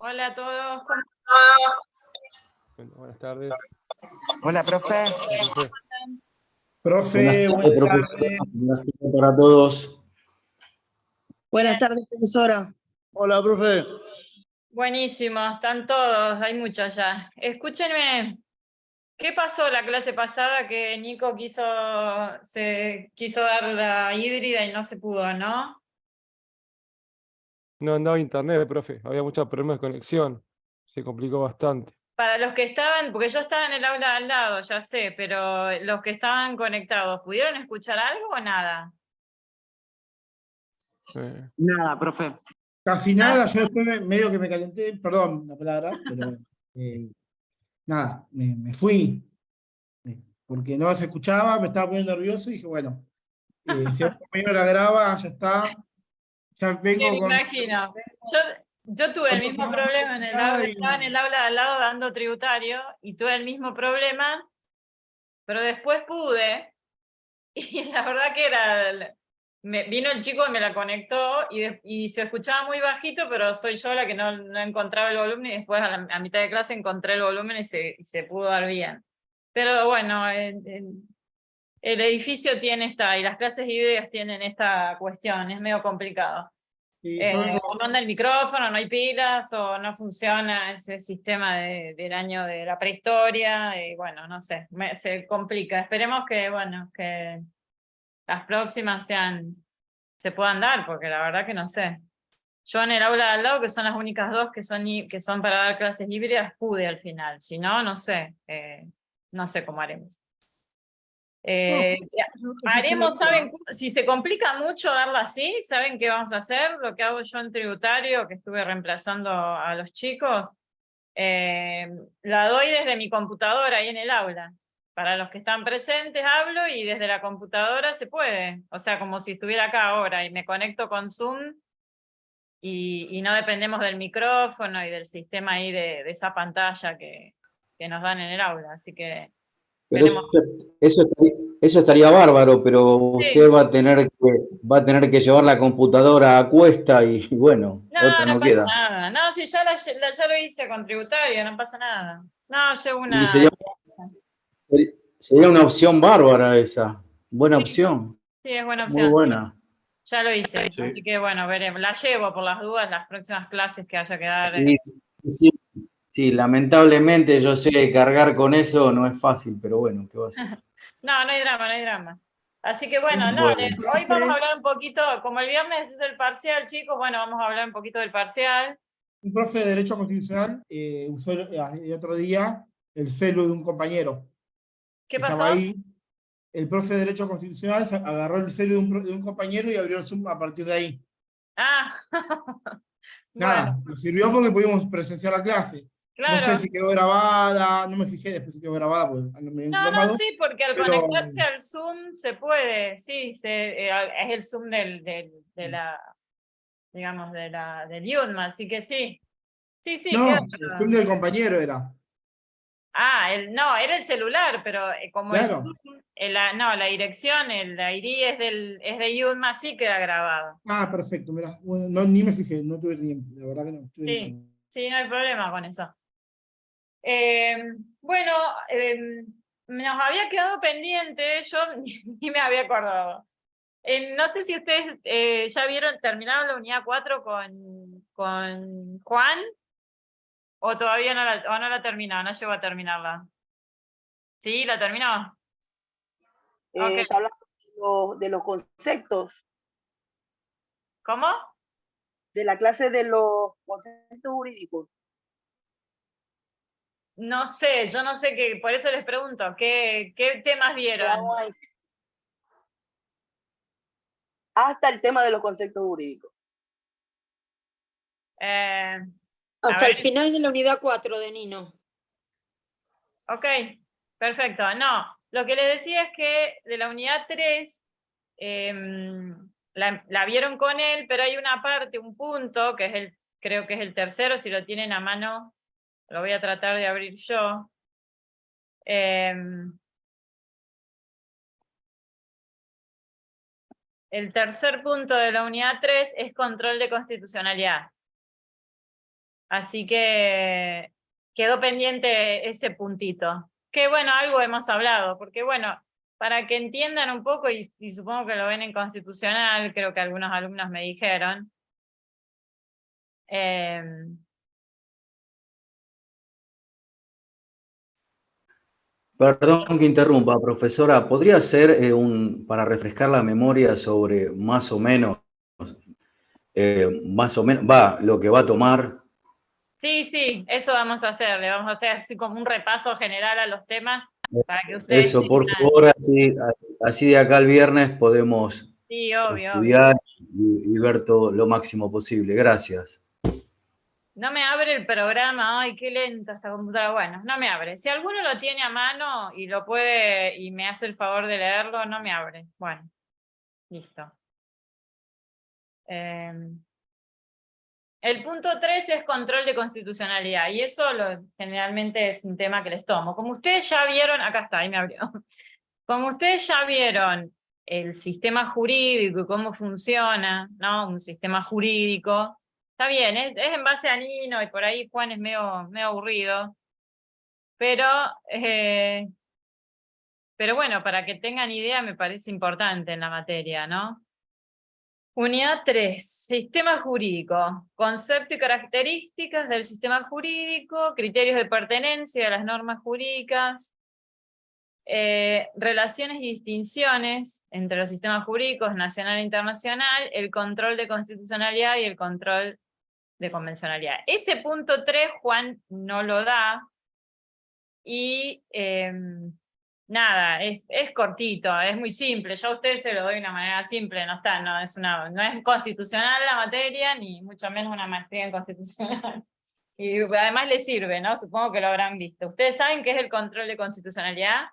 Hola a todos, ¿cómo Bueno, buenas tardes. Hola, profe. Hola, profe. están? Profe, buenas profesora. tardes. Buenas tardes para todos. Bien, Buenas tardes, profesora. Hola, profe. buenísimo, están todos, hay muchos ya. Escúchenme, ¿qué pasó la clase pasada que Nico quiso dar la híbrida y no se pudo, no? No andaba internet, profe. Había muchos problemas de conexión. Se complicó bastante. Para los que estaban, porque yo estaba en el aula al lado, ya sé, pero los que estaban conectados, ¿pudieron escuchar algo o nada? Eh, Nada, profe. Casi nada, yo después medio que me calenté, perdón la palabra, pero nada, me fui, porque no se escuchaba, me estaba poniendo nervioso y dije, bueno, si el compañero la graba, ya está, ya Sí, me vengo con... imagino. Yo tuve el Cuando mismo sonaba muy problema en el aula, complicada estaba en el aula de al lado dando tributario y tuve el mismo problema, pero después pude, y la verdad que vino el chico y me la conectó y se escuchaba muy bajito, pero soy yo la que no encontraba el volumen y después a mitad de clase encontré el volumen y se pudo dar bien. Pero bueno, el edificio tiene y las clases híbridas tienen esta cuestión, es medio complicado. y yo vengo, O no anda el micrófono, no hay pilas, o no funciona ese sistema del año de la prehistoria, y bueno, no sé, se complica. Esperemos que, bueno, que las próximas se puedan dar, porque la verdad que no sé. Yo en el aula de al lado, que son las únicas dos que son para dar clases híbridas, pude al final. Si no, no sé, no sé cómo haremos. no, eso fue la Haremos, duda. ¿saben? Si se complica mucho darlo así, ¿saben qué vamos a hacer? Lo que hago yo en tributario, que estuve reemplazando a los chicos, la doy desde mi computadora ahí en el aula. Para los que están presentes hablo y desde la computadora se puede. O sea, como si estuviera acá ahora y me conecto con Zoom y no dependemos del micrófono y del sistema ahí de esa pantalla que nos dan en el aula. Así que Pero veremos. eso estaría bárbaro, pero Sí. usted va a tener que llevar la computadora a cuesta y bueno, No, otra no no pasa queda. nada. No, si ya lo hice con tributario, no pasa nada. No, llevo Y una. sería una opción bárbara esa. Buena Sí, opción, sí, es buena muy opción. buena. Ya lo hice. Sí. Así que bueno, veremos. La llevo por las dudas, las próximas clases que haya que dar. Y sí, sí, lamentablemente yo sé que cargar con eso no es fácil, pero bueno, ¿qué va a ser? No, no hay drama, no hay drama. Así que bueno, no, Bueno, hoy vamos a Profe, hablar un poquito, como el viernes es el parcial, chicos, bueno, vamos a hablar un poquito del parcial. un profe de Derecho Constitucional usó el otro día el celu de un compañero ¿Qué que estaba pasó? ahí. El profe de Derecho Constitucional agarró el celu de un compañero y abrió el Zoom a partir de ahí. Ah, bueno, Nada, nos sirvió porque pudimos presenciar la clase. No sé claro. si quedó grabada, no me fijé después si quedó grabada porque ando medio No, no, emplomado, sí, porque al pero conectarse al Zoom se puede, sí, es el Zoom de la, digamos, del Yudma, así que sí. Sí, sí, queda. no, el Zoom del compañero era. Ah, no, era el celular, pero como el Zoom, Claro. no, la dirección, el ID es de Yudma, sí queda grabado. Ah, perfecto, mirá. Bueno, no, ni me fijé, no tuve tiempo, la verdad que no tuve Sí, tiempo. sí, no hay problema con eso. Bueno, nos había quedado pendiente, yo ni me había acordado. No sé si ustedes ya terminaron la unidad 4 con Juan, o todavía no la terminó, no llegó a terminarla. ¿Sí? ¿La terminó? Ok. Está hablando de los conceptos, ¿Cómo? de la clase de los conceptos jurídicos. No sé, yo no sé qué, por eso les pregunto, ¿qué temas vieron? Quedamos ahí. Hasta el tema de los conceptos jurídicos. A Hasta ver, el final de la unidad 4 de Nino. ok, perfecto. No, lo que les decía es que de la unidad 3 la vieron con él, pero hay una parte, un punto, creo que es el tercero, si lo tienen a mano, lo voy a tratar de abrir yo. El tercer punto de la unidad 3 es control de constitucionalidad. Así que quedó pendiente ese puntito. Que bueno, algo hemos hablado, porque bueno, para que entiendan un poco, y supongo que lo ven en Constitucional, creo que algunos alumnos me dijeron, Perdón que interrumpa, profesora. ¿Podría ser para refrescar la memoria sobre más o menos, lo que va a tomar? sí, eso vamos a hacer, le vamos a hacer así como un repaso general a los temas, para que ustedes Eso, por tengan. favor, así de acá al viernes podemos Sí, obvio. estudiar y ver todo lo máximo posible. Gracias. No me abre el programa, ay, qué lenta esta computadora. Bueno, no me abre. Si alguno lo tiene a mano y lo puede, y me hace el favor de leerlo, no me abre. Bueno, listo. El punto 3 es control de constitucionalidad, y eso generalmente es un tema que les tomo. Como ustedes ya vieron, acá está, ahí me abrió. Como ustedes ya vieron el sistema jurídico y cómo funciona, ¿no? Un sistema jurídico. Está bien, es en base a Nino y por ahí Juan es medio aburrido. Pero bueno, para que tengan idea me parece importante en la materia, ¿no? Unidad 3, sistema jurídico. Concepto y características del sistema jurídico, criterios de pertenencia a las normas jurídicas, relaciones y distinciones entre los sistemas jurídicos nacional e internacional, el control de constitucionalidad y el control de convencionalidad. Ese punto 3 Juan no lo da, y nada, es cortito, es muy simple. Yo a ustedes se lo doy de una manera simple, no es constitucional la materia, ni mucho menos una maestría en constitucional. Y además les sirve, ¿no? Supongo que lo habrán visto. ¿Ustedes saben qué es el control de constitucionalidad?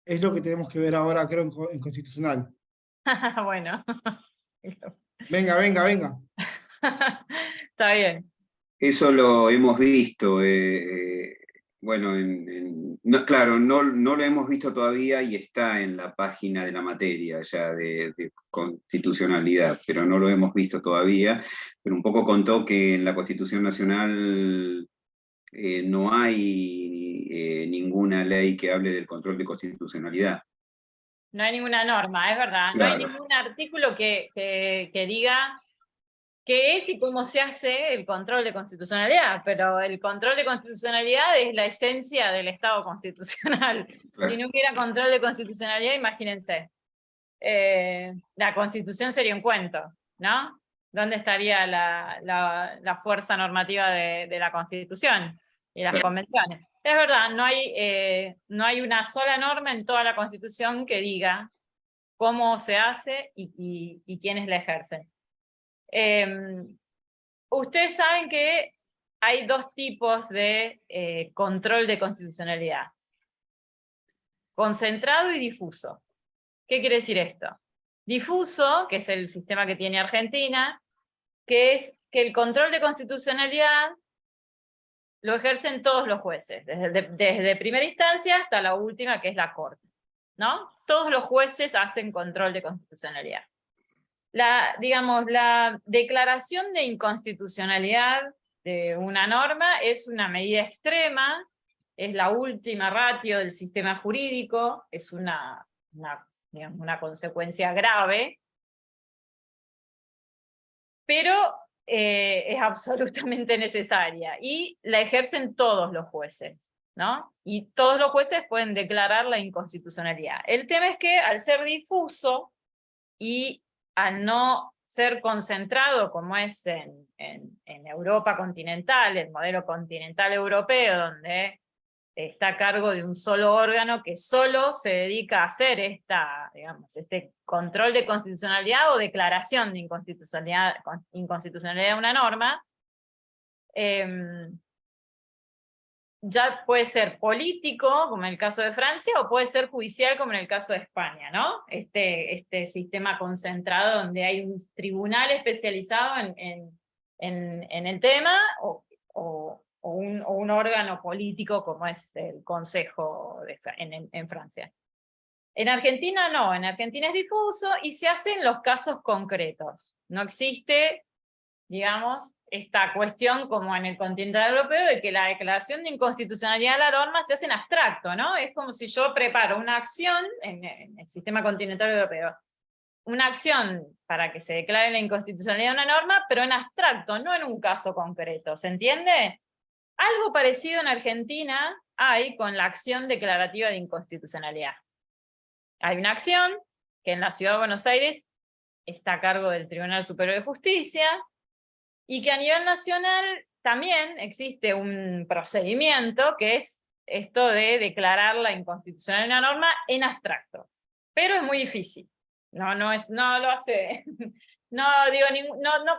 Es lo que tenemos que ver ahora, creo, en Constitucional. Bueno. Venga, venga, venga. Está bien. Eso lo hemos visto. Bueno, claro, no lo hemos visto todavía y está en la página de la materia ya de constitucionalidad, pero no lo hemos visto todavía. Pero un poco contó que en la Constitución Nacional no hay ninguna ley que hable del control de constitucionalidad. No hay ninguna norma, es verdad. No hay Claro. ningún artículo que diga qué es y cómo se hace el control de constitucionalidad, pero el control de constitucionalidad es la esencia del Estado constitucional. Claro. Si no hubiera control de constitucionalidad, imagínense. La Constitución sería un cuento, ¿no? ¿Dónde estaría la fuerza normativa de la Constitución y las convenciones? Es verdad, no hay una sola norma en toda la Constitución que diga cómo se hace y quiénes la ejercen. Ustedes saben que hay dos tipos de control de constitucionalidad: concentrado y difuso. ¿Qué quiere decir esto? Difuso, que es el sistema que tiene Argentina, que es que el control de constitucionalidad lo ejercen todos los jueces, desde primera instancia hasta la última, que es la Corte, ¿no? Todos los jueces hacen control de constitucionalidad. Digamos, la declaración de inconstitucionalidad de una norma es una medida extrema, es la última ratio del sistema jurídico, es digamos, una consecuencia grave, pero es absolutamente necesaria, y la ejercen todos los jueces, ¿no? Y todos los jueces pueden declarar la inconstitucionalidad. El tema es que al ser difuso y al no ser concentrado como es en Europa continental, el modelo continental europeo, donde está a cargo de un solo órgano que solo se dedica a hacer este control de constitucionalidad o declaración de inconstitucionalidad de una norma, ya puede ser político, como en el caso de Francia, o puede ser judicial, como en el caso de España, ¿no? Este sistema concentrado donde hay un tribunal especializado en el tema, o un órgano político como es el Consejo en Francia. En Argentina no, en Argentina es difuso y se hace en los casos concretos. No existe, digamos, esta cuestión como en el continente europeo de que la declaración de inconstitucionalidad de la norma se hace en abstracto, ¿no? Es como si yo preparo una acción en el sistema continental europeo, una acción para que se declare la inconstitucionalidad de una norma, pero en abstracto, no en un caso concreto, ¿se entiende? Algo parecido en Argentina hay con la acción declarativa de inconstitucionalidad. Hay una acción que en la Ciudad de Buenos Aires está a cargo del Tribunal Superior de Justicia, y que a nivel nacional también existe un procedimiento que es esto de declarar la inconstitucionalidad de una norma en abstracto. Pero es muy difícil. No lo hace, no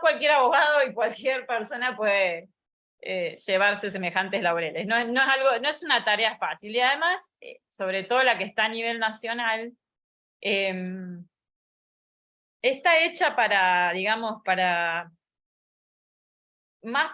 cualquier abogado y cualquier persona puede llevarse semejantes laureles. No es una tarea fácil. Y además, sobre todo la que está a nivel nacional, está hecha para, digamos, más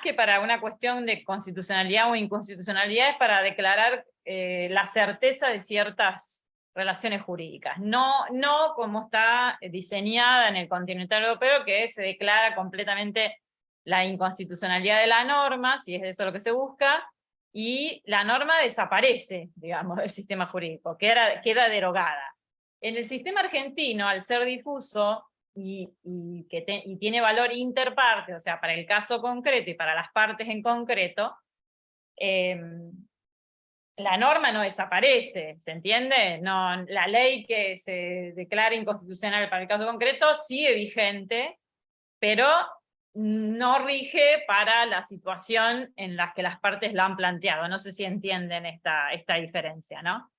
que para una cuestión de constitucionalidad o inconstitucionalidad, es para declarar la certeza de ciertas relaciones jurídicas. No como está diseñada en el continental europeo, que se declara completamente la inconstitucionalidad de la norma, si es eso lo que se busca, y la norma desaparece, digamos, del sistema jurídico, queda derogada. En el sistema argentino, al ser difuso, y tiene valor interparte, o sea, para el caso concreto y para las partes en concreto, la norma no desaparece, ¿se entiende? No, la ley que se declara inconstitucional para el caso concreto sigue vigente, pero no rige para la situación en la que las partes la han planteado. No sé si entienden esta diferencia, ¿no?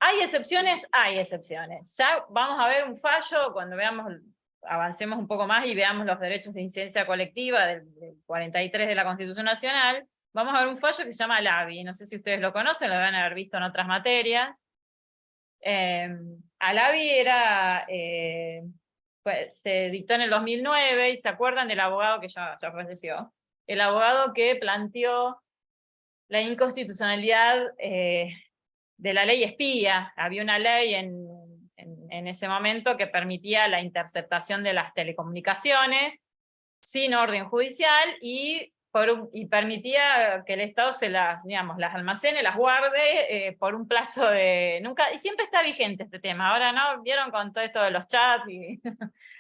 ¿Hay excepciones? Hay excepciones. Ya vamos a ver un fallo cuando avancemos un poco más y veamos los derechos de incidencia colectiva del 43 de la Constitución Nacional. Vamos a ver un fallo que se llama Alavi. No sé si ustedes lo conocen, lo deben haber visto en otras materias. Alavi se dictó en el 2009, y se acuerdan del abogado que ya falleció. El abogado que planteó la inconstitucionalidad de la ley espía. Había una ley en ese momento que permitía la interceptación de las telecomunicaciones sin orden judicial y permitía que el Estado las almacene, las guarde por un plazo de... y siempre está vigente este tema. Ahora, ¿no? ¿Vieron con todo esto de los chats y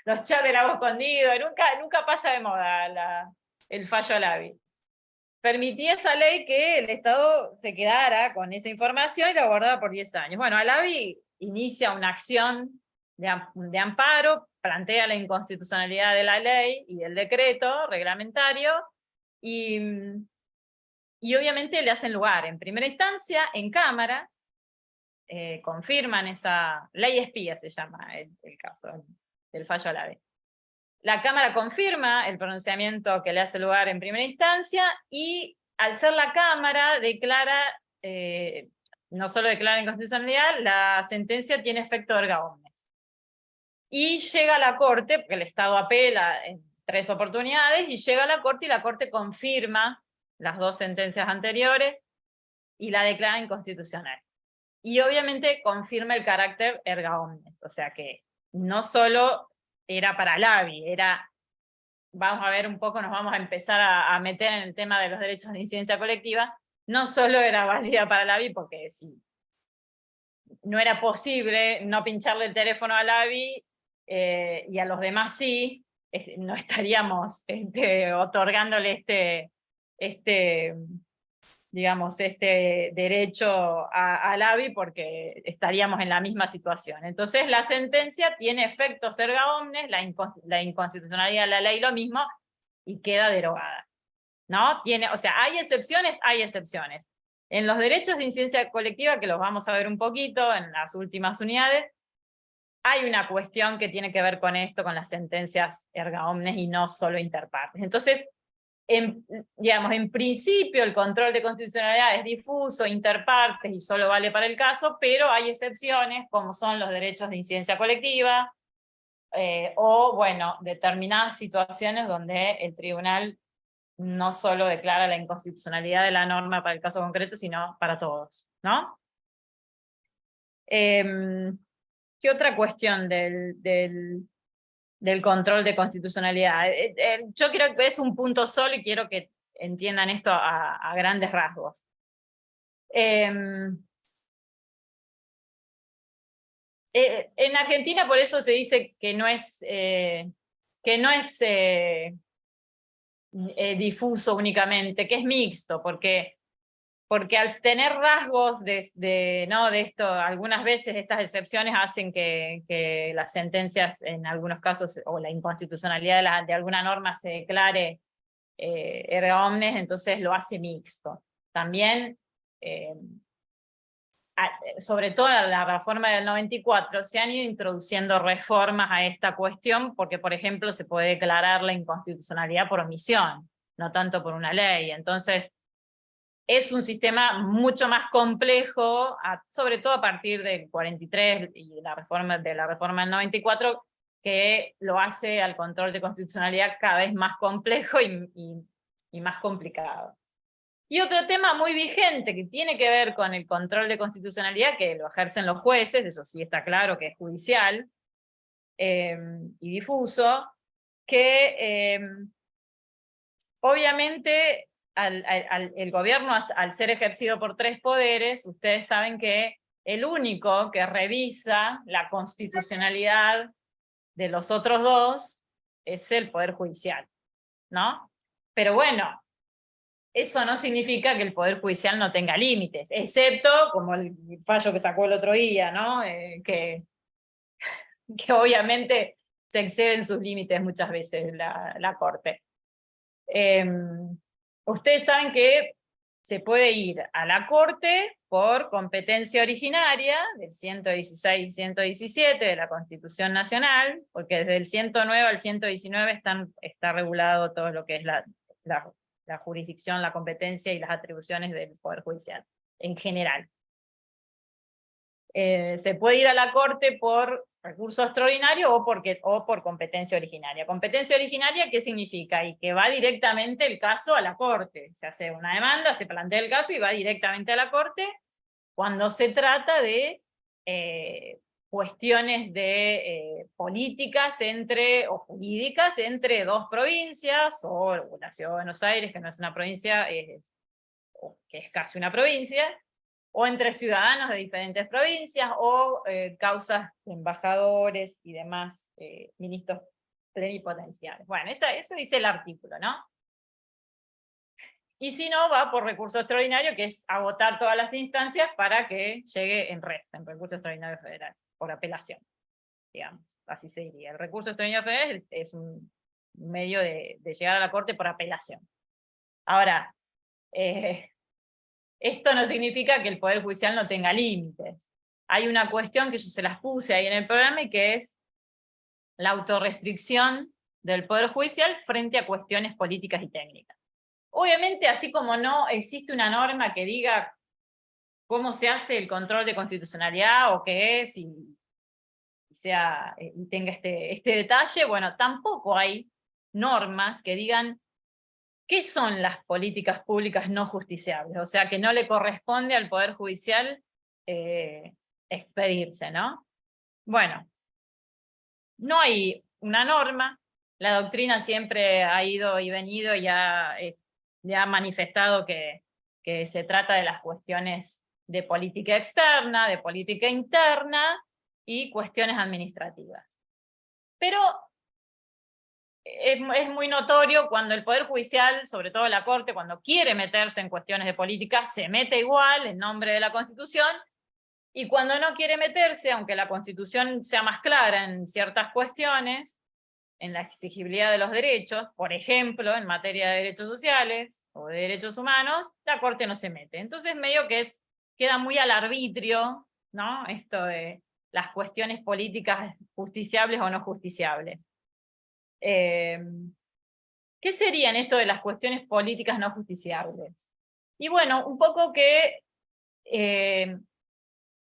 los chats del agua escondido? Nunca pasa de moda el fallo Alavi. Permitía esa ley que el Estado se quedara con esa información y la guardaba por 10 años. Bueno, Alavi inicia una acción de amparo, plantea la inconstitucionalidad de la ley y del decreto reglamentario, y obviamente le hacen lugar en primera instancia, en Cámara, confirman esa ley espía, se llama el caso del fallo Alavi. La Cámara confirma el pronunciamiento que le hace lugar en primera instancia, y al ser la Cámara, no solo declara inconstitucionalidad, la sentencia tiene efecto erga omnes. Y llega a la Corte, porque el Estado apela en 3 oportunidades, y llega a la Corte, y la Corte confirma las 2 sentencias anteriores, y la declara inconstitucional. Y obviamente confirma el carácter erga omnes, o sea que no solo era para Alavi, vamos a ver un poco, nos vamos a empezar a meter en el tema de los derechos de incidencia colectiva, no solo era válida para Alavi, porque sí, no era posible no pincharle el teléfono a Alavi, y a los demás sí, no estaríamos otorgándole este derecho a Alavi, porque estaríamos en la misma situación. Entonces la sentencia tiene efectos erga omnes, la inconstitucionalidad de la ley lo mismo, y queda derogada, ¿no? O sea, hay excepciones. En los derechos de incidencia colectiva, que los vamos a ver un poquito en las últimas unidades, hay una cuestión que tiene que ver con esto, con las sentencias erga omnes y no solo interpartes. Entonces, en principio el control de constitucionalidad es difuso, interpartes, y solo vale para el caso, pero hay excepciones, como son los derechos de incidencia colectiva, o, bueno, determinadas situaciones donde el tribunal no solo declara la inconstitucionalidad de la norma para el caso concreto, sino para todos, ¿no? ¿Qué otra cuestión del control de constitucionalidad? Yo creo que es un punto solo y quiero que entiendan esto a grandes rasgos. En Argentina por eso se dice que no es difuso únicamente, que es mixto, porque al tener rasgos ¿no? de esto, algunas veces estas excepciones hacen que las sentencias, en algunos casos, o la inconstitucionalidad de alguna norma se declare erga omnes, entonces lo hace mixto. También, sobre todo en la reforma del 94, se han ido introduciendo reformas a esta cuestión, porque, por ejemplo, se puede declarar la inconstitucionalidad por omisión, no tanto por una ley. Entonces, es un sistema mucho más complejo, sobre todo a partir del 43 y de la reforma del 94, que lo hace al control de constitucionalidad cada vez más complejo y más complicado. Y otro tema muy vigente que tiene que ver con el control de constitucionalidad, que lo ejercen los jueces, eso sí está claro que es judicial y difuso, que obviamente el gobierno, al ser ejercido por 3 poderes, ustedes saben que el único que revisa la constitucionalidad de los otros 2 es el Poder Judicial, ¿no? Pero bueno, eso no significa que el Poder Judicial no tenga límites, excepto, como el fallo que sacó el otro día, ¿no? Que obviamente se exceden sus límites muchas veces la Corte. Ustedes saben que se puede ir a la Corte por competencia originaria del 116 y 117 de la Constitución Nacional, porque desde el 109 al 119 está regulado todo lo que es la jurisdicción, la competencia y las atribuciones del Poder Judicial, en general. Se puede ir a la Corte por recurso extraordinario o por competencia originaria. Competencia originaria, ¿qué significa? Y que va directamente el caso a la Corte. Se hace una demanda, se plantea el caso y va directamente a la Corte cuando se trata de cuestiones políticas o jurídicas entre 2 provincias, o la Ciudad de Buenos Aires, que no es una provincia, que es casi una provincia, o entre ciudadanos de diferentes provincias, o causas de embajadores y demás ministros plenipotenciarios. Bueno, eso dice el artículo, ¿no? Y si no, va por recurso extraordinario, que es agotar todas las instancias para que llegue en recurso extraordinario federal, por apelación, digamos, así se diría. El recurso extraordinario federal es un medio de llegar a la Corte por apelación. Ahora, esto no significa que el Poder Judicial no tenga límites. Hay una cuestión que yo se las puse ahí en el programa, y que es la autorrestricción del Poder Judicial frente a cuestiones políticas y técnicas. Obviamente, así como no existe una norma que diga cómo se hace el control de constitucionalidad o qué es, y tenga este detalle, bueno, tampoco hay normas que digan ¿qué son las políticas públicas no justiciables? O sea, que no le corresponde al Poder Judicial expedirse, ¿no? Bueno, no hay una norma, la doctrina siempre ha ido y venido y ya ha manifestado que se trata de las cuestiones de política externa, de política interna y cuestiones administrativas. Pero es muy notorio cuando el Poder Judicial, sobre todo la Corte, cuando quiere meterse en cuestiones de política, se mete igual en nombre de la Constitución, y cuando no quiere meterse, aunque la Constitución sea más clara en ciertas cuestiones, en la exigibilidad de los derechos, por ejemplo, en materia de derechos sociales o de derechos humanos, la Corte no se mete. Entonces medio que queda muy al arbitrio, ¿no? Esto de las cuestiones políticas justiciables o no justiciables. ¿Qué serían esto de las cuestiones políticas no justiciables? Y bueno, un poco que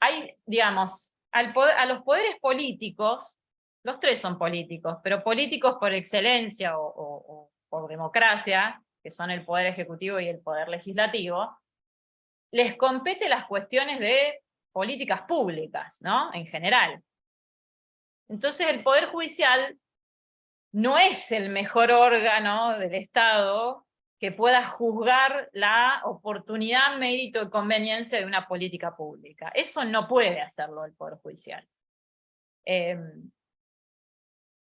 hay, digamos, a los poderes políticos, los 3 son políticos, pero políticos por excelencia o por democracia, que son el poder ejecutivo y el poder legislativo, les compete las cuestiones de políticas públicas, ¿no? En general. Entonces el Poder Judicial no es el mejor órgano del Estado que pueda juzgar la oportunidad, mérito y conveniencia de una política pública. Eso no puede hacerlo el Poder Judicial.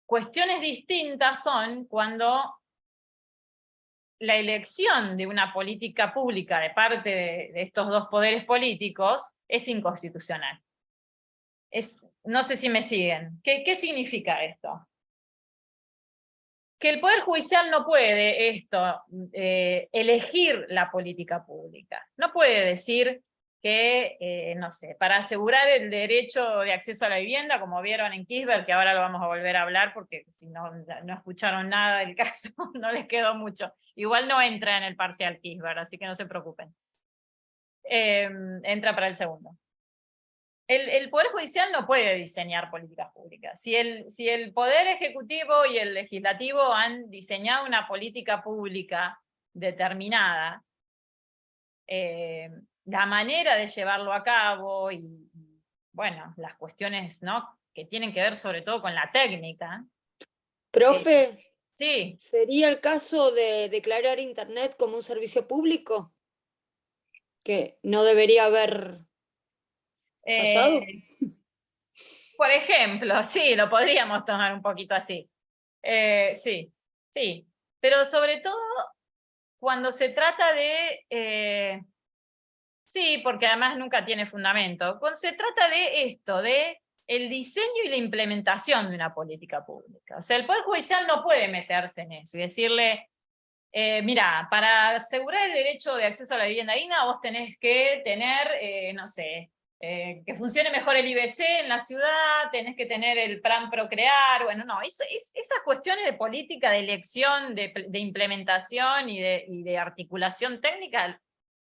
Cuestiones distintas son cuando la elección de una política pública de parte de estos dos poderes políticos es inconstitucional. No sé si me siguen. ¿Qué significa esto? Que el Poder Judicial no puede elegir la política pública. No puede decir que, no sé, para asegurar el derecho de acceso a la vivienda, como vieron en Kirchberg, que ahora lo vamos a volver a hablar, porque si no escucharon nada del caso, no les quedó mucho. Igual no entra en el parcial Kirchberg, así que no se preocupen. Entra para el segundo. El Poder Judicial no puede diseñar políticas públicas. Si el Poder Ejecutivo y el Legislativo han diseñado una política pública determinada, la manera de llevarlo a cabo y, bueno, las cuestiones, ¿no?, que tienen que ver sobre todo con la técnica. Profe, Sí. ¿sería el caso de declarar Internet como un servicio público? Que no debería haber pasado. Por ejemplo, sí, lo podríamos tomar un poquito así. Sí. Pero sobre todo cuando se trata de... sí, porque además nunca tiene fundamento. Cuando se trata de esto, de el diseño y la implementación de una política pública. O sea, el Poder Judicial no puede meterse en eso y decirle, mira, para asegurar el derecho de acceso a la vivienda digna, vos tenés que tener, no sé, que funcione mejor el IBC en la ciudad, tenés que tener el plan Procrear, bueno, no, esas cuestiones de política, de elección, de implementación y de articulación técnica,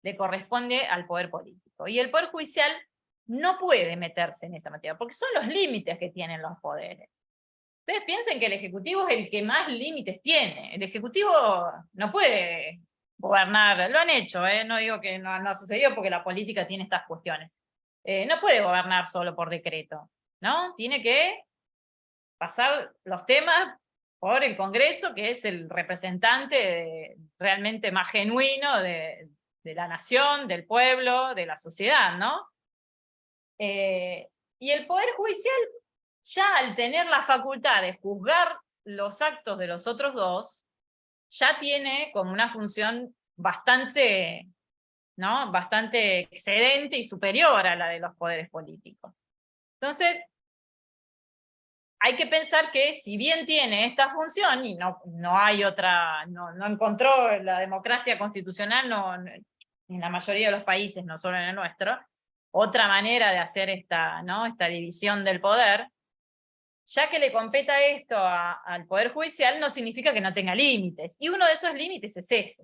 le corresponde al poder político. Y el Poder Judicial no puede meterse en esa materia, porque son los límites que tienen los poderes. Ustedes piensen que el Ejecutivo es el que más límites tiene. El Ejecutivo no puede gobernar, lo han hecho, no digo que no ha sucedido porque la política tiene estas cuestiones. No puede gobernar solo por decreto, ¿no? Tiene que pasar los temas por el Congreso, que es el representante realmente más genuino de la nación, del pueblo, de la sociedad, ¿no? Y el Poder Judicial, ya al tener la facultad de juzgar los actos de los otros dos, ya tiene como una función bastante, ¿no?, bastante excedente y superior a la de los poderes políticos. Entonces, hay que pensar que si bien tiene esta función, y no hay otra, no encontró la democracia constitucional, en la mayoría de los países, no solo en el nuestro, otra manera de hacer esta división del poder, ya que le competa esto al Poder Judicial, no significa que no tenga límites, y uno de esos límites es ese.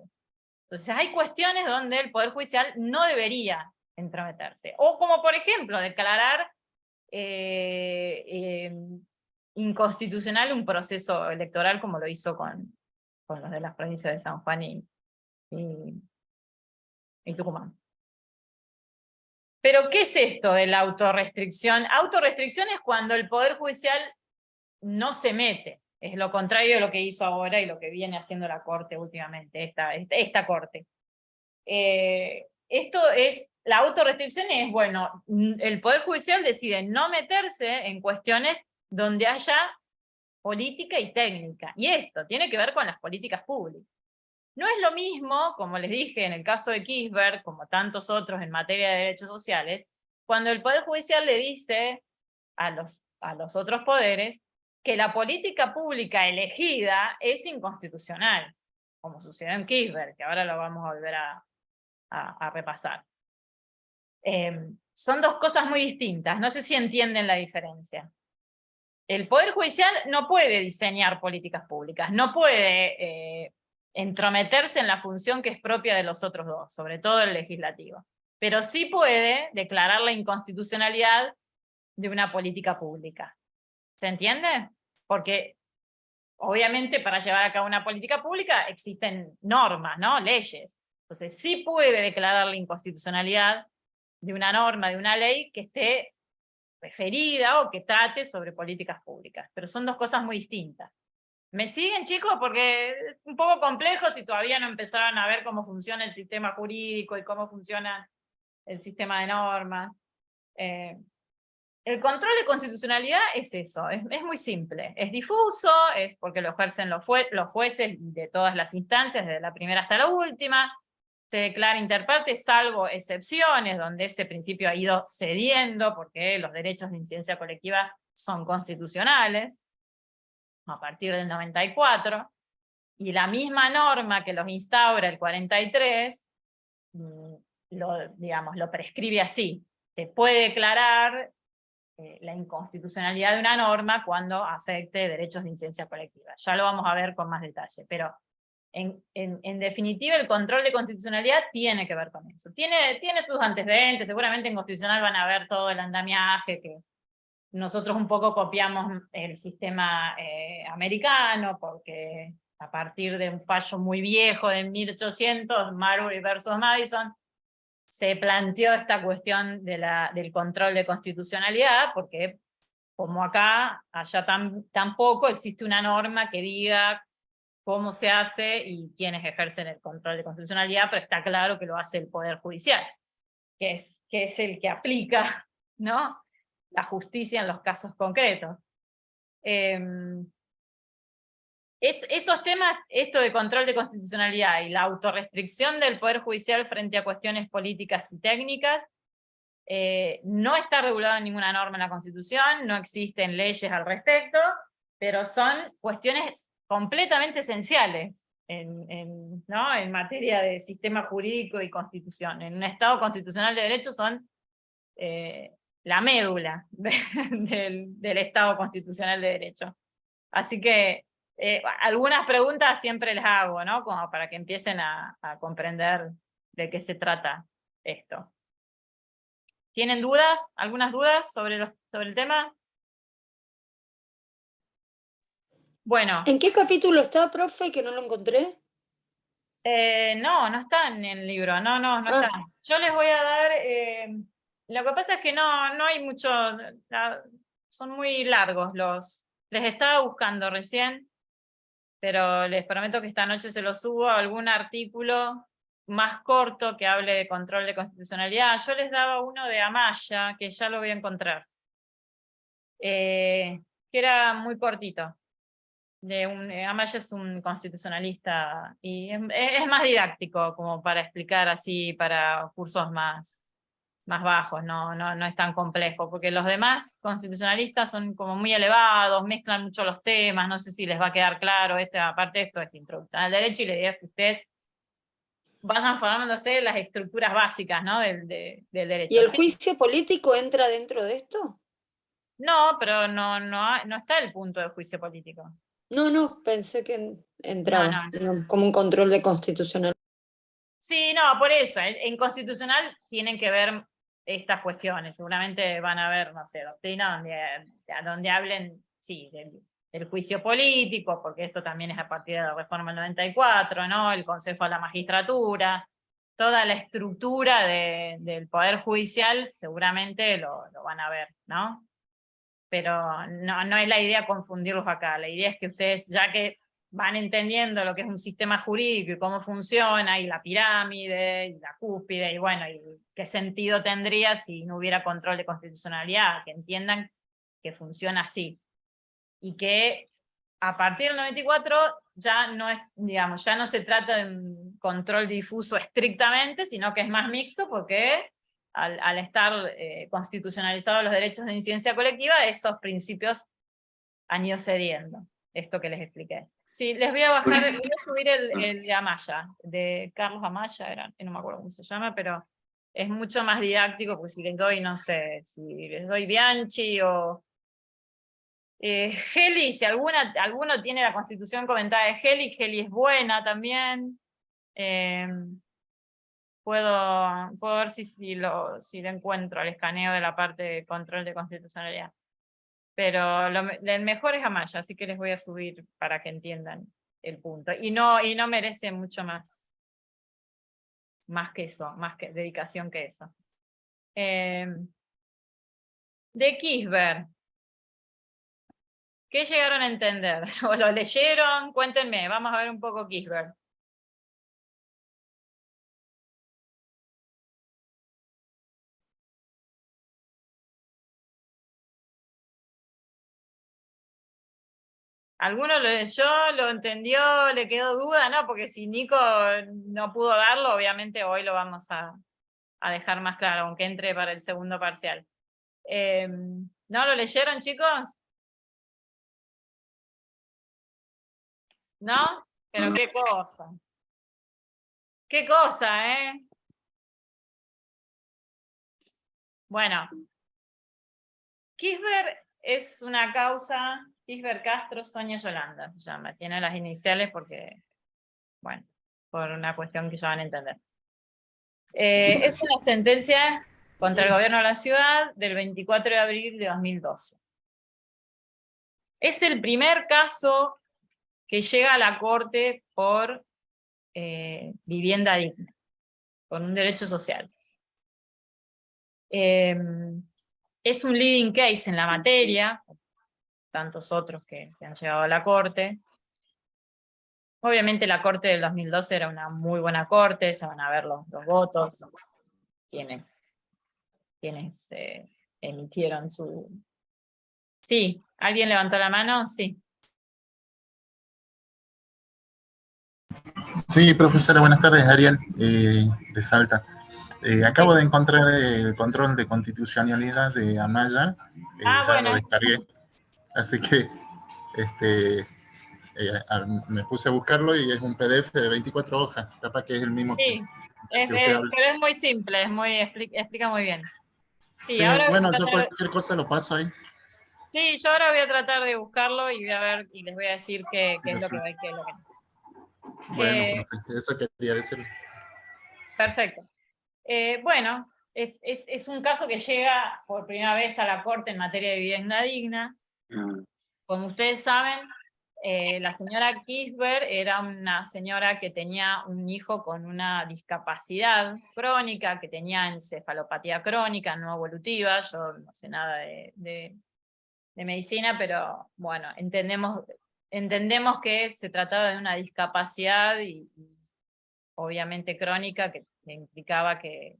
Entonces hay cuestiones donde el Poder Judicial no debería entrometerse, o como por ejemplo declarar inconstitucional un proceso electoral como lo hizo con los de las provincias de San Juan y Tucumán. Pero, ¿qué es esto de la autorrestricción? Autorrestricción es cuando el Poder Judicial no se mete. Es lo contrario de lo que hizo ahora y lo que viene haciendo la Corte últimamente, esta Corte. La autorrestricción es, bueno, el Poder Judicial decide no meterse en cuestiones donde haya política y técnica. Y esto tiene que ver con las políticas públicas. No es lo mismo, como les dije en el caso de Kirchberg, como tantos otros en materia de derechos sociales, cuando el Poder Judicial le dice a los otros poderes que la política pública elegida es inconstitucional, como sucedió en Kirchberg, que ahora lo vamos a volver a repasar. Son dos cosas muy distintas, no sé si entienden la diferencia. El Poder Judicial no puede diseñar políticas públicas, no puede entrometerse en la función que es propia de los otros dos, sobre todo el legislativo. Pero sí puede declarar la inconstitucionalidad de una política pública. ¿Se entiende? Porque obviamente para llevar a cabo una política pública existen normas, ¿no?, leyes. Entonces sí puede declarar la inconstitucionalidad de una norma, de una ley que esté referida o que trate sobre políticas públicas, pero son dos cosas muy distintas. ¿Me siguen, chicos? Porque es un poco complejo si todavía no empezaron a ver cómo funciona el sistema jurídico y cómo funciona el sistema de normas. El control de constitucionalidad es eso, es muy simple, es difuso, es porque lo ejercen los jueces de todas las instancias, desde la primera hasta la última, se declara interparte salvo excepciones, donde ese principio ha ido cediendo, porque los derechos de incidencia colectiva son constitucionales, a partir del 94, y la misma norma que los instaura el 43, lo prescribe así, se puede declarar la inconstitucionalidad de una norma cuando afecte derechos de incidencia colectiva. Ya lo vamos a ver con más detalle, pero en definitiva el control de constitucionalidad tiene que ver con eso. Tiene sus antecedentes, seguramente en constitucional van a ver todo el andamiaje, que nosotros un poco copiamos el sistema americano, porque a partir de un fallo muy viejo de 1800, Marbury versus Madison, se planteó esta cuestión del control de constitucionalidad, porque como acá, allá tampoco existe una norma que diga cómo se hace y quiénes ejercen el control de constitucionalidad, pero está claro que lo hace el Poder Judicial, que es el que aplica, ¿no?, la justicia en los casos concretos. Esos temas, esto de control de constitucionalidad y la autorrestricción del Poder Judicial frente a cuestiones políticas y técnicas, no está regulado en ninguna norma en la Constitución, no existen leyes al respecto, pero son cuestiones completamente esenciales ¿no?, en materia de sistema jurídico y constitución. En un Estado constitucional de derecho son la médula del Estado constitucional de derecho. Así que algunas preguntas siempre les hago, ¿no?, como para que empiecen a comprender de qué se trata esto. ¿Tienen dudas? ¿Algunas dudas sobre el tema? Bueno. ¿En qué capítulo está, profe, que no lo encontré? No está en el libro, no está. Yo les voy a dar, lo que pasa es que no hay mucho, son muy largos les estaba buscando recién, pero les prometo que esta noche se los subo a algún artículo más corto que hable de control de constitucionalidad. Yo les daba uno de Amaya, que ya lo voy a encontrar, que era muy cortito. Amaya es un constitucionalista y es más didáctico, como para explicar así para cursos más bajos, no es tan complejo, porque los demás constitucionalistas son como muy elevados, mezclan mucho los temas, no sé si les va a quedar claro, aparte de esto es introducción al derecho, y la idea es que ustedes vayan formándose las estructuras básicas, ¿no?, del derecho. ¿Y el juicio político entra dentro de esto? No, pero no está el punto del juicio político. No, pensé que entraba No. como un control de constitucionalidad. Sí, no, por eso, en constitucional tienen que ver estas cuestiones, seguramente van a ver, no sé, doctrina donde hablen, sí, del juicio político, porque esto también es a partir de la reforma del 94, ¿no?, el Consejo a la Magistratura, toda la estructura del Poder Judicial seguramente lo van a ver, ¿no? Pero no es la idea confundirlos acá, la idea es que ustedes, ya que van entendiendo lo que es un sistema jurídico y cómo funciona, y la pirámide, y la cúspide, y bueno, y qué sentido tendría si no hubiera control de constitucionalidad, que entiendan que funciona así. Y que a partir del 94 ya no es, digamos, ya no se trata de un control difuso estrictamente, sino que es más mixto, porque al estar constitucionalizados los derechos de incidencia colectiva, esos principios han ido cediendo, esto que les expliqué. Sí, les voy a bajar, voy a subir el de Amaya, de Carlos Amaya, no me acuerdo cómo se llama, pero es mucho más didáctico, porque si les doy, no sé, si les doy Bianchi o Geli, si alguno tiene la Constitución comentada de Geli es buena también. Puedo ver si lo encuentro al escaneo de la parte de control de constitucionalidad. Pero el mejor es Amaya, así que les voy a subir para que entiendan el punto. Y no merece mucho más que eso, más que dedicación que eso. De Kirchberg. ¿Qué llegaron a entender? ¿O lo leyeron? Cuéntenme, vamos a ver un poco Kirchberg. ¿Alguno lo leyó, lo entendió, le quedó duda? No, porque si Nico no pudo darlo, obviamente hoy lo vamos a dejar más claro, aunque entre para el segundo parcial. ¿No lo leyeron, chicos? ¿No? Pero qué cosa. Qué cosa, ¿eh? Bueno. Kirchberg es una causa, Kirchberg Castro Sonia Yolanda se llama. Tiene las iniciales porque, bueno, por una cuestión que ya van a entender. Es una sentencia contra el gobierno de la ciudad del 24 de abril de 2012. Es el primer caso que llega a la Corte por vivienda digna, por un derecho social. Es un leading case en la materia, tantos otros que han llegado a la Corte. Obviamente la Corte del 2012 era una muy buena Corte, ya van a ver los votos, quienes emitieron su... Sí, ¿alguien levantó la mano? Sí. Sí, profesora, buenas tardes, Ariel, de Salta. Acabo de encontrar el control de constitucionalidad de Amaya, ya Bueno. lo descargué, así que me puse a buscarlo y es un PDF de 24 hojas, capaz que es el mismo Sí, que usted habla. pero es muy simple, explica muy bien. Sí, Sí, ahora bueno, yo cualquier cosa lo paso ahí. Sí, yo ahora voy a tratar de buscarlo y voy a ver, y les voy a decir qué Sí, es lo sí. que va y qué es lo que no. Bueno, profe, eso quería decir. Perfecto. Bueno, es un caso que llega por primera vez a la Corte en materia de vivienda digna. Como ustedes saben, la señora Kirchberg era una señora que tenía un hijo con una discapacidad crónica, que tenía encefalopatía crónica no evolutiva. Yo no sé nada de medicina, pero bueno, entendemos que se trataba de una discapacidad y obviamente crónica que implicaba que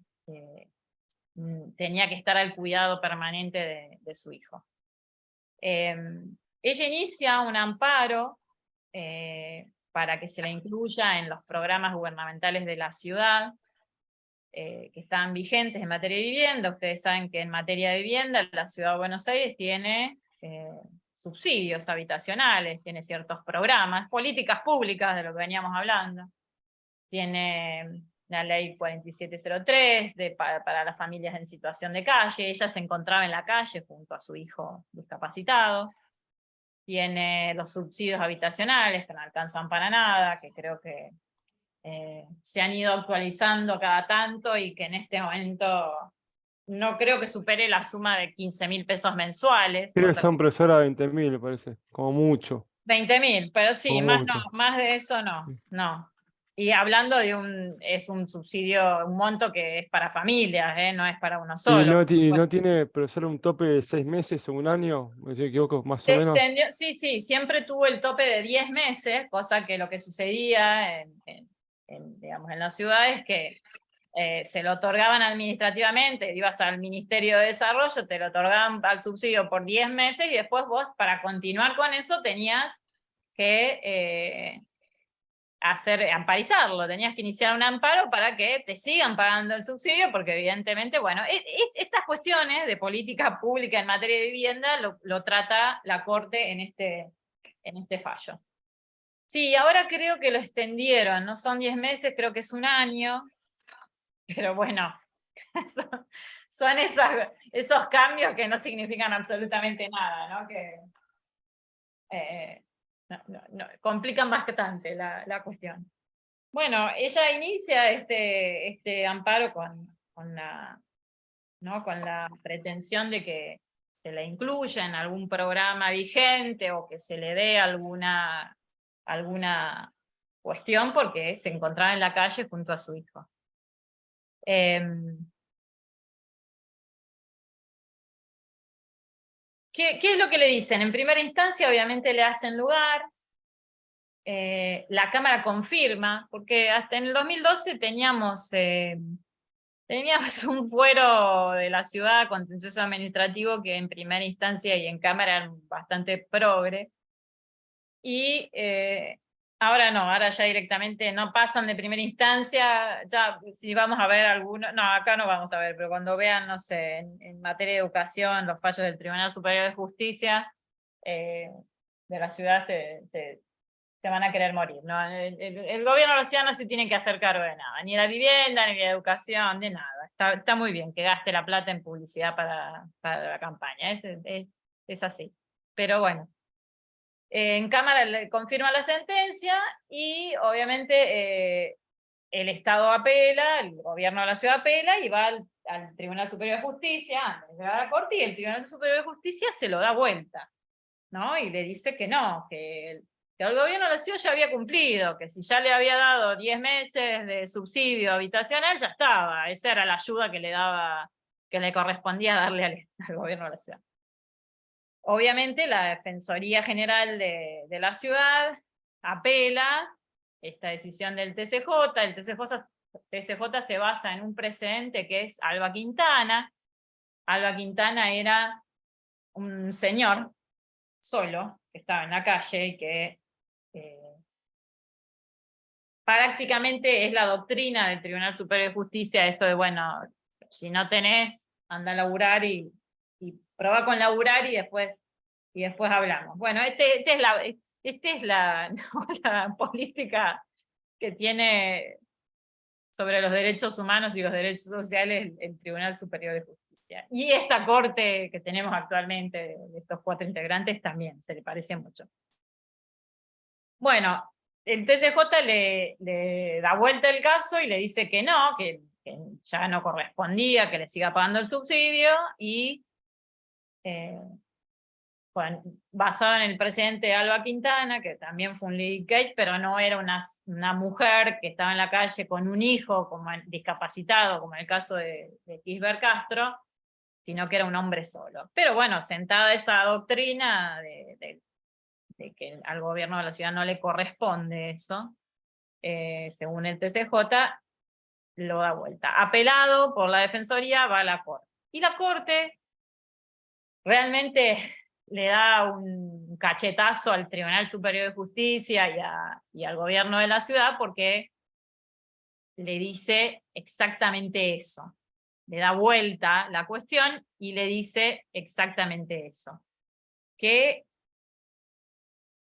tenía que estar al cuidado permanente de su hijo. Ella inicia un amparo para que se la incluya en los programas gubernamentales de la ciudad, que están vigentes en materia de vivienda. Ustedes saben que en materia de vivienda la ciudad de Buenos Aires tiene subsidios habitacionales, tiene ciertos programas, políticas públicas de lo que veníamos hablando. Tiene la ley 4703 para las familias en situación de calle. Ella se encontraba en la calle junto a su hijo discapacitado. Tiene los subsidios habitacionales que no alcanzan para nada, que creo que se han ido actualizando cada tanto y que en este momento no creo que supere la suma de 15.000 pesos mensuales. Creo que son profesora 20.000, me parece, como mucho. 20.000, pero sí, Como más, mucho. no, más de eso no. Y hablando es un subsidio, un monto que es para familias, no es para uno solo. ¿Y no tiene, profesora, un tope de 6 meses o un año? Si me equivoco, más o menos. Sí, siempre tuvo el tope de 10 meses, cosa que lo que sucedía digamos, en las ciudades que se lo otorgaban administrativamente, ibas al Ministerio de Desarrollo, te lo otorgaban al subsidio por 10 meses y después vos, para continuar con eso, tenías que amparizarlo, tenías que iniciar un amparo para que te sigan pagando el subsidio, porque evidentemente, bueno, estas cuestiones de política pública en materia de vivienda lo trata la Corte en este fallo. Sí, ahora creo que lo extendieron, no son 10 meses, creo que es un año, pero bueno, son esos cambios que no significan absolutamente nada, ¿no? Que complican bastante la cuestión. Bueno, ella inicia este amparo con la pretensión de que se la incluya en algún programa vigente o que se le dé alguna cuestión porque se encontraba en la calle junto a su hijo. ¿Qué es lo que le dicen? En primera instancia, obviamente, le hacen lugar. La Cámara confirma, porque hasta en el 2012 teníamos un fuero de la ciudad contencioso administrativo que en primera instancia y en Cámara eran bastante progre. Y ahora no, ahora ya directamente no pasan de primera instancia. Ya si vamos a ver algunos, no, acá no vamos a ver, pero cuando vean, no sé, en materia de educación, los fallos del Tribunal Superior de Justicia de la ciudad se van a querer morir, ¿no? El gobierno de la ciudad no se tiene que hacer cargo de nada, ni de la vivienda, ni de la educación, de nada. Está muy bien que gaste la plata en publicidad para la campaña, es así. Pero bueno, en Cámara le confirma la sentencia y obviamente el Estado apela, el gobierno de la ciudad apela y va al Tribunal Superior de Justicia, antes de llegar a la Corte, y el Tribunal Superior de Justicia se lo da vuelta, ¿no? Y le dice que no, que el gobierno de la ciudad ya había cumplido, que si ya le había dado 10 meses de subsidio habitacional, ya estaba. Esa era la ayuda que le correspondía darle al gobierno de la ciudad. Obviamente la Defensoría General de la ciudad apela esta decisión del TCJ. El TCJ se basa en un precedente que es Alba Quintana. Alba Quintana era un señor solo, que estaba en la calle y que prácticamente es la doctrina del Tribunal Superior de Justicia, esto de, bueno, si no tenés, anda a laburar y probá con laburar y después hablamos. Bueno, esta es la, ¿no? la política que tiene sobre los derechos humanos y los derechos sociales el Tribunal Superior de Justicia. Y esta corte que tenemos actualmente, de estos 4 integrantes, también se le parece mucho. Bueno, el TCJ le da vuelta el caso y le dice que no, que ya no correspondía que le siga pagando el subsidio, y bueno, basado en el presidente Alba Quintana, que también fue un legal case, pero no era una mujer que estaba en la calle con un hijo como discapacitado, como en el caso de Kisber Castro, sino que era un hombre solo. Pero bueno, sentada esa doctrina de que al gobierno de la ciudad no le corresponde eso, según el TCJ, lo da vuelta. Apelado por la Defensoría, va a la Corte. Y la Corte realmente le da un cachetazo al Tribunal Superior de Justicia y al gobierno de la ciudad, porque le dice exactamente eso. Le da vuelta la cuestión y le dice exactamente eso. Que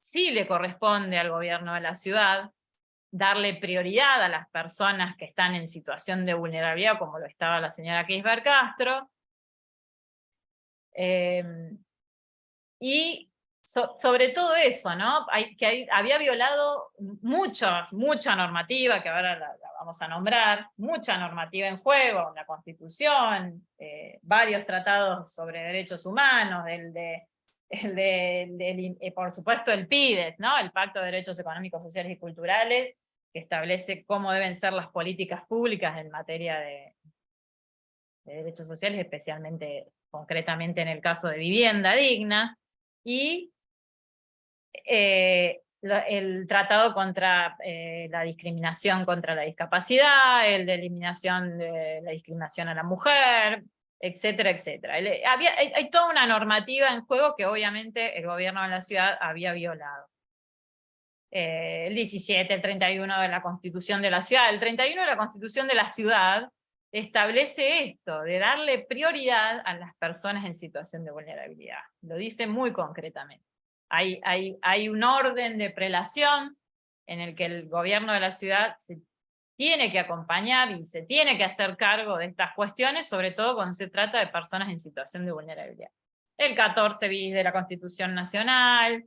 sí le corresponde al gobierno de la ciudad darle prioridad a las personas que están en situación de vulnerabilidad, como lo estaba la señora Kisber Castro, y sobre todo eso, ¿no? Había violado mucha normativa, que ahora la vamos a nombrar, mucha normativa en juego, la Constitución, varios tratados sobre derechos humanos, por supuesto el PIDES, ¿no? El Pacto de Derechos Económicos, Sociales y Culturales, que establece cómo deben ser las políticas públicas en materia de derechos sociales, especialmente, concretamente en el caso de vivienda digna, y el tratado contra la discriminación contra la discapacidad, el de eliminación de la discriminación a la mujer, etcétera, etcétera. Hay toda una normativa en juego que obviamente el gobierno de la ciudad había violado. El 17, el 31 de la Constitución de la ciudad. El 31 de la Constitución de la ciudad establece esto, de darle prioridad a las personas en situación de vulnerabilidad. Lo dice muy concretamente. Hay un orden de prelación en el que el gobierno de la ciudad se tiene que acompañar y se tiene que hacer cargo de estas cuestiones, sobre todo cuando se trata de personas en situación de vulnerabilidad. El 14 bis de la Constitución Nacional,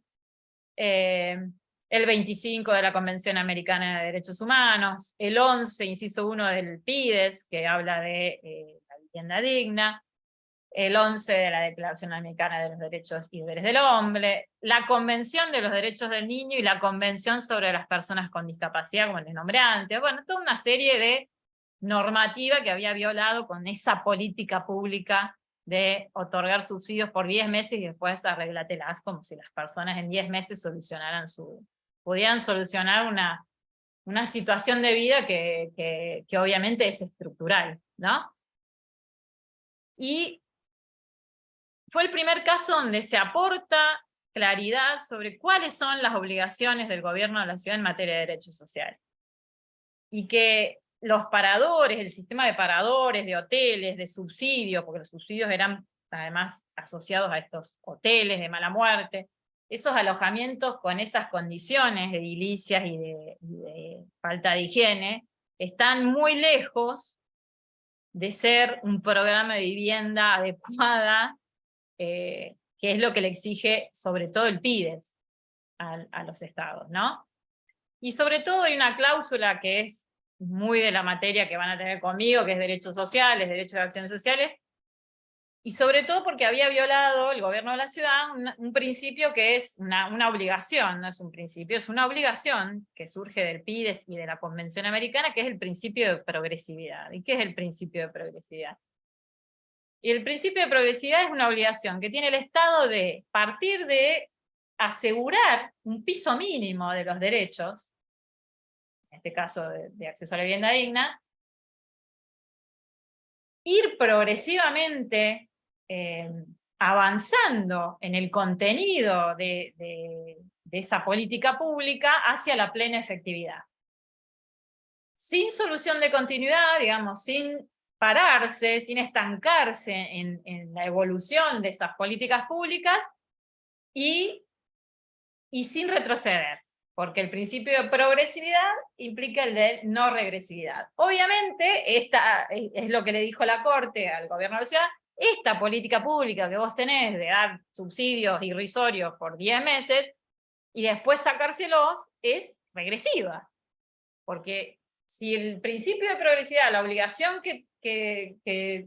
el 25 de la Convención Americana de Derechos Humanos, el 11, inciso 1 del PIDES, que habla de la vivienda digna, el 11 de la Declaración Americana de los Derechos y Deberes del Hombre, la Convención de los Derechos del Niño y la Convención sobre las Personas con Discapacidad, como les nombré antes. Bueno, toda una serie de normativa que había violado con esa política pública de otorgar subsidios por 10 meses y después arréglatelas, como si las personas en 10 meses pudieran solucionar una situación de vida que obviamente es estructural, ¿no? Y fue el primer caso donde se aporta claridad sobre cuáles son las obligaciones del gobierno de la ciudad en materia de derechos sociales. Y que los paradores, el sistema de paradores, de hoteles, de subsidios, porque los subsidios eran además asociados a estos hoteles de mala muerte, esos alojamientos con esas condiciones edilicias y de falta de higiene, están muy lejos de ser un programa de vivienda adecuada, que es lo que le exige sobre todo el PIDES a los estados, ¿no? Y sobre todo hay una cláusula que es muy de la materia que van a tener conmigo, que es derechos sociales, derechos de acciones sociales, y sobre todo porque había violado el gobierno de la ciudad un principio que es una obligación, no es un principio, es una obligación que surge del PIDES y de la Convención Americana, que es el principio de progresividad. ¿Y qué es el principio de progresividad? Y el principio de progresividad es una obligación que tiene el Estado de partir de asegurar un piso mínimo de los derechos, en este caso de acceso a la vivienda digna, ir progresivamente avanzando en el contenido de esa política pública hacia la plena efectividad. Sin solución de continuidad, digamos, sin pararse, sin estancarse en la evolución de esas políticas públicas y sin retroceder, porque el principio de progresividad implica el de no regresividad. Obviamente, esta es lo que le dijo la Corte al gobierno de la ciudad: esta política pública que vos tenés de dar subsidios irrisorios por 10 meses y después sacárselos es regresiva, porque si el principio de progresividad, la obligación que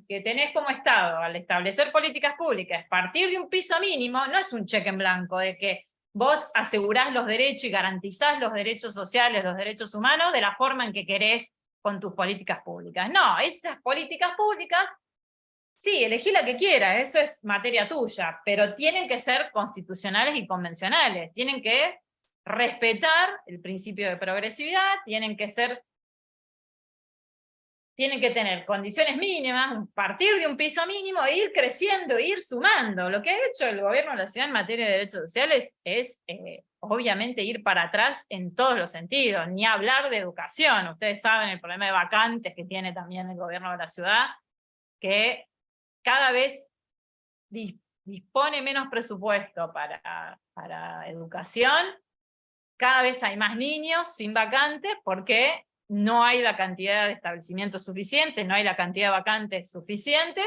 tenés como Estado al establecer políticas públicas es partir de un piso mínimo, no es un cheque en blanco de que vos asegurás los derechos y garantizás los derechos sociales, los derechos humanos de la forma en que querés con tus políticas públicas. No, esas políticas públicas, sí, elegí la que quieras, eso es materia tuya, pero tienen que ser constitucionales y convencionales, tienen que respetar el principio de progresividad, tienen que tener condiciones mínimas, partir de un piso mínimo e ir creciendo, e ir sumando. Lo que ha hecho el gobierno de la ciudad en materia de derechos sociales es obviamente ir para atrás en todos los sentidos, ni hablar de educación. Ustedes saben el problema de vacantes que tiene también el gobierno de la ciudad, que cada vez dispone menos presupuesto para educación, cada vez hay más niños sin vacantes porque no hay la cantidad de establecimientos suficientes, no hay la cantidad de vacantes suficientes,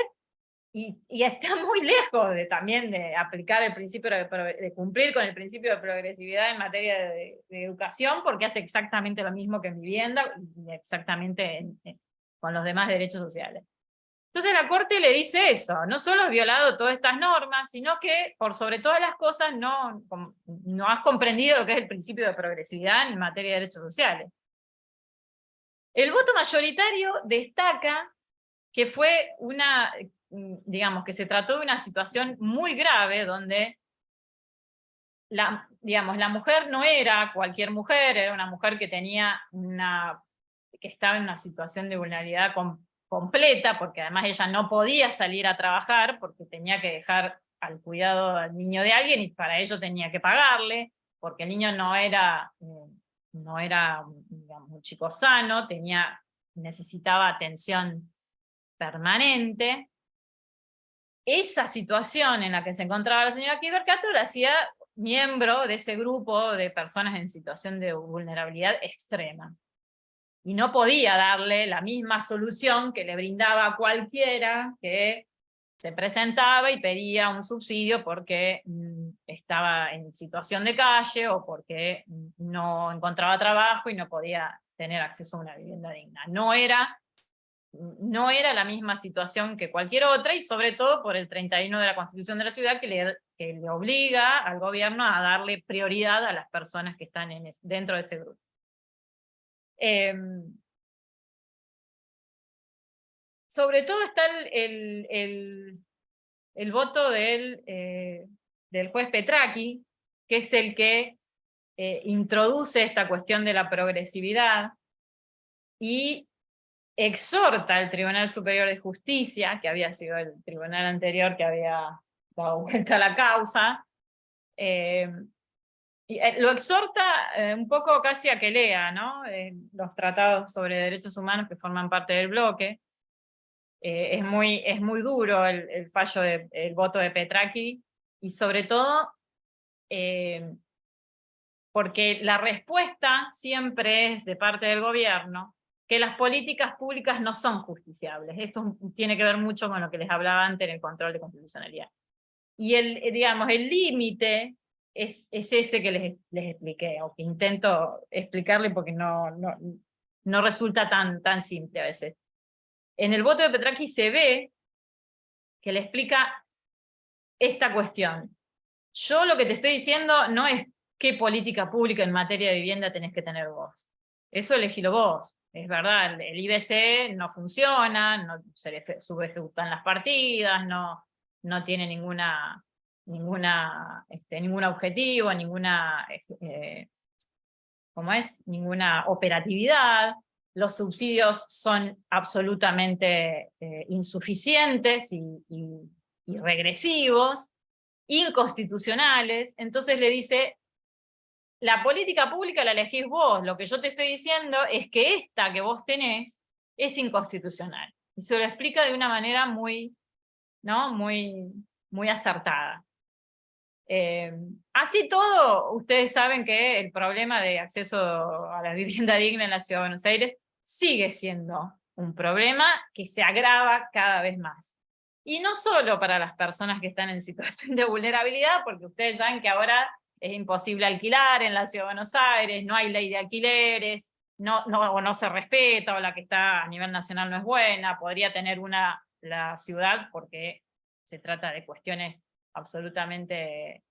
y está muy lejos también de aplicar el principio de cumplir con el principio de progresividad en materia de educación, porque hace exactamente lo mismo que en vivienda, y exactamente con los demás derechos sociales. Entonces la Corte le dice eso: no solo has violado todas estas normas, sino que por sobre todas las cosas no has comprendido lo que es el principio de progresividad en materia de derechos sociales. El voto mayoritario destaca que fue digamos, que se trató de una situación muy grave donde la mujer no era cualquier mujer, era una mujer que que estaba en una situación de vulnerabilidad completa, porque además ella no podía salir a trabajar porque tenía que dejar al cuidado al niño de alguien y para ello tenía que pagarle, porque el niño no era digamos, un chico sano, necesitaba atención permanente. Esa situación en la que se encontraba la señora Kiber-Kato la hacía miembro de ese grupo de personas en situación de vulnerabilidad extrema. Y no podía darle la misma solución que le brindaba a cualquiera que se presentaba y pedía un subsidio porque estaba en situación de calle o porque no encontraba trabajo y no podía tener acceso a una vivienda digna. No era la misma situación que cualquier otra, y sobre todo por el 31 de la Constitución de la ciudad que le obliga al gobierno a darle prioridad a las personas que están dentro de ese grupo. Sobre todo está el voto del juez Petraki, que es el que introduce esta cuestión de la progresividad y exhorta al Tribunal Superior de Justicia, que había sido el tribunal anterior que había dado vuelta a la causa, lo exhorta un poco casi a que lea, ¿no? Los tratados sobre derechos humanos que forman parte del bloque. Es muy duro el fallo el voto de Petraki, y sobre todo porque la respuesta siempre es de parte del gobierno que las políticas públicas no son justiciables. Esto tiene que ver mucho con lo que les hablaba antes en el control de constitucionalidad. Y digamos, el límite es ese que les expliqué, o que intento explicarle porque no resulta tan simple a veces. En el voto de Petraki se ve que le explica esta cuestión. Yo lo que te estoy diciendo no es qué política pública en materia de vivienda tenés que tener vos. Eso elegilo vos. Es verdad, el IBC no funciona, no se le subejecutan las partidas, no tiene ningún objetivo, ninguna operatividad. Los subsidios son absolutamente insuficientes y regresivos, inconstitucionales. Entonces le dice, la política pública la elegís vos, lo que yo te estoy diciendo es que esta que vos tenés es inconstitucional. Y se lo explica de una manera muy acertada. Así todo, ustedes saben que el problema de acceso a la vivienda digna en la Ciudad de Buenos Aires sigue siendo un problema que se agrava cada vez más. Y no solo para las personas que están en situación de vulnerabilidad, porque ustedes saben que ahora es imposible alquilar en la Ciudad de Buenos Aires, no hay ley de alquileres, no se respeta, o la que está a nivel nacional no es buena, podría tener la ciudad, porque se trata de cuestiones absolutamente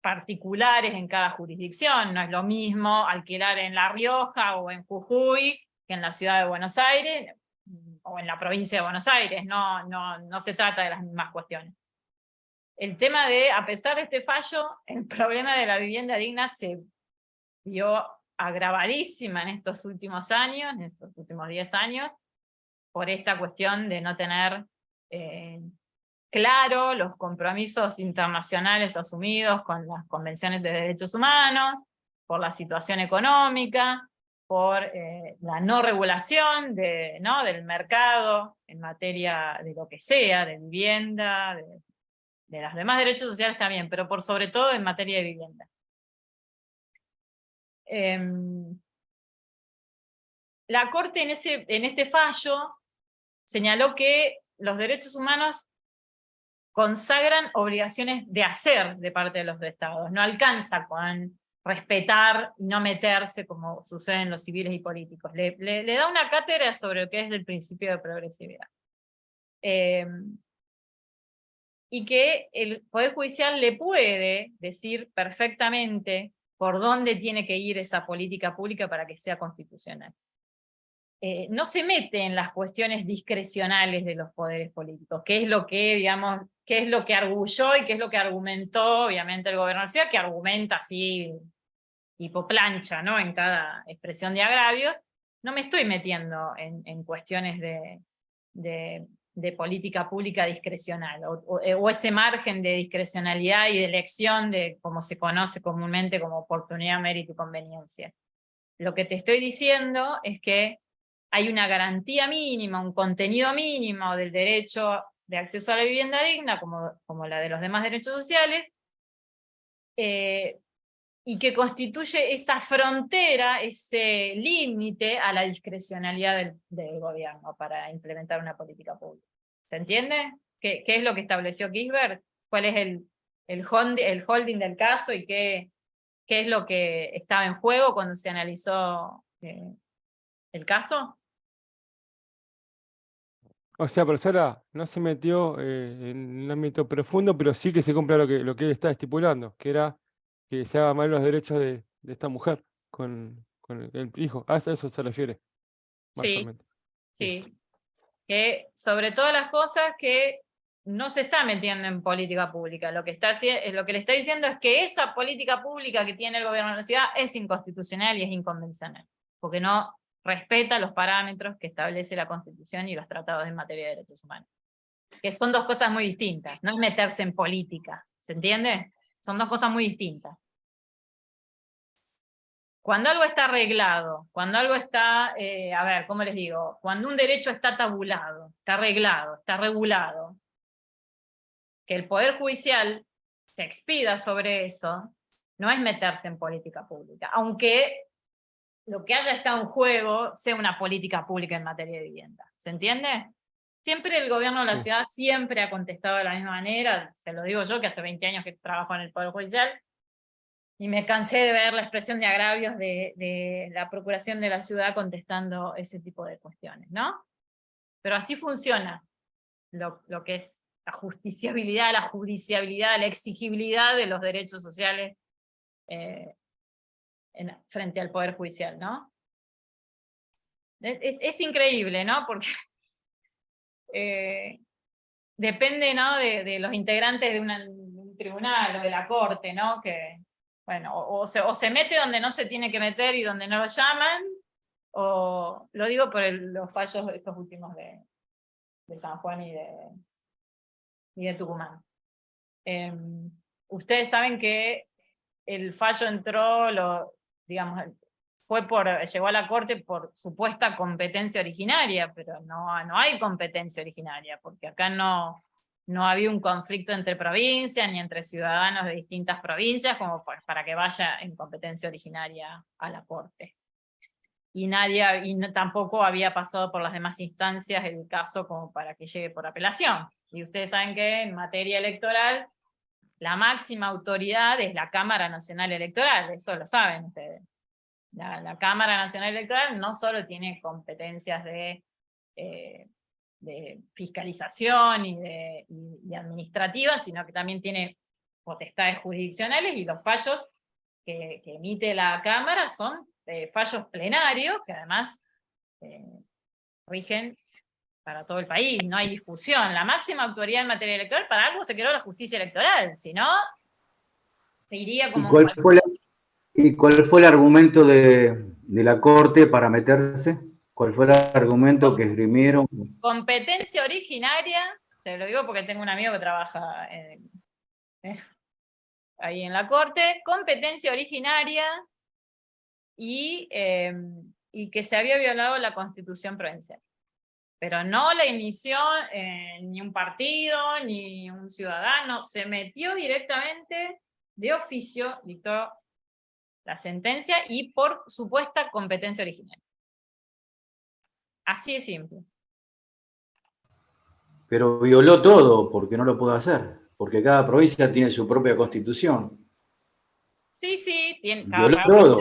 particulares en cada jurisdicción. No es lo mismo alquilar en La Rioja o en Jujuy que en la Ciudad de Buenos Aires o en la provincia de Buenos Aires. No se trata de las mismas cuestiones. El tema a pesar de este fallo, el problema de la vivienda digna se vio agravadísima en estos últimos años, en estos últimos 10 años, por esta cuestión de no tener claro los compromisos internacionales asumidos con las convenciones de derechos humanos, por la situación económica, por la no regulación del mercado en materia de lo que sea, de vivienda, de los demás derechos sociales también, pero por sobre todo en materia de vivienda. La Corte en este fallo señaló que los derechos humanos consagran obligaciones de hacer de parte de los estados. No alcanza con respetar y no meterse como sucede en los civiles y políticos. Le da una cátedra sobre lo que es el principio de progresividad. Y que el Poder Judicial le puede decir perfectamente por dónde tiene que ir esa política pública para que sea constitucional. No se mete en las cuestiones discrecionales de los poderes políticos, qué es lo que arguyó y qué es lo que argumentó, obviamente, el gobierno de la ciudad, que argumenta así, tipo plancha, ¿no? En cada expresión de agravio. No me estoy metiendo en cuestiones de política pública discrecional, o ese margen de discrecionalidad y de elección de como se conoce comúnmente como oportunidad, mérito y conveniencia. Lo que te estoy diciendo es que hay una garantía mínima, un contenido mínimo del derecho de acceso a la vivienda digna, como la de los demás derechos sociales, y que constituye esa frontera, ese límite a la discrecionalidad del gobierno para implementar una política pública. ¿Se entiende? ¿Qué es lo que estableció Gisbert? ¿Cuál es el holding del caso y qué es lo que estaba en juego cuando se analizó el caso? O sea, profesora, no se metió en un ámbito profundo, pero sí que se cumpla lo que él está estipulando, que era que se hagan mal los derechos de esta mujer con el hijo. A eso se refiere, Sí, básicamente. sí. Que sobre todas las cosas que no se está metiendo en política pública. Lo que le está diciendo es que esa política pública que tiene el gobierno de la ciudad es inconstitucional y es inconvencional, porque no respeta los parámetros que establece la Constitución y los tratados en materia de derechos humanos. Que son dos cosas muy distintas, no es meterse en política, ¿se entiende? Son dos cosas muy distintas. Cuando algo está arreglado, cuando algo está, a ver, ¿cómo les digo? Cuando un derecho está tabulado, está arreglado, está regulado, que el Poder Judicial se expida sobre eso, no es meterse en política pública, aunque lo que haya estado en juego sea una política pública en materia de vivienda. ¿Se entiende? Siempre el gobierno de la Sí. ciudad siempre ha contestado de la misma manera, se lo digo yo, que hace 20 años que trabajo en el Poder Judicial, y me cansé de ver la expresión de agravios de la Procuración de la Ciudad contestando ese tipo de cuestiones, ¿no? Pero así funciona lo que es la justiciabilidad, la judiciabilidad, la exigibilidad de los derechos sociales frente al Poder Judicial, ¿no? Es increíble, ¿no? Porque depende, ¿no? de los integrantes de un tribunal o de la corte, ¿no? Que, bueno, o se mete donde no se tiene que meter y donde no lo llaman, o lo digo por los fallos estos últimos de San Juan y de Tucumán. Ustedes saben que el fallo entró, digamos, llegó a la Corte por supuesta competencia originaria, pero no hay competencia originaria, porque acá no había un conflicto entre provincias, ni entre ciudadanos de distintas provincias, como para que vaya en competencia originaria a la Corte. Y tampoco había pasado por las demás instancias el caso como para que llegue por apelación. Y ustedes saben que en materia electoral, la máxima autoridad es la Cámara Nacional Electoral, eso lo saben ustedes. La Cámara Nacional Electoral no solo tiene competencias de fiscalización y administrativa, sino que también tiene potestades jurisdiccionales, y los fallos que emite la Cámara son fallos plenarios, que además rigen para todo el país, no hay discusión. La máxima autoridad en materia electoral, para algo se creó la justicia electoral, si no, se iría como... ¿Y cuál fue el argumento de la Corte para meterse? ¿Cuál fue el argumento que esgrimieron? Competencia originaria, te lo digo porque tengo un amigo que trabaja ahí en la Corte, competencia originaria y que se había violado la Constitución provincial. Pero no la inició ni un partido, ni un ciudadano, se metió directamente de oficio, dictó la sentencia y por supuesta competencia originaria. Así de simple. Pero violó todo porque no lo pudo hacer, porque cada provincia tiene su propia constitución. Sí, Violó todo.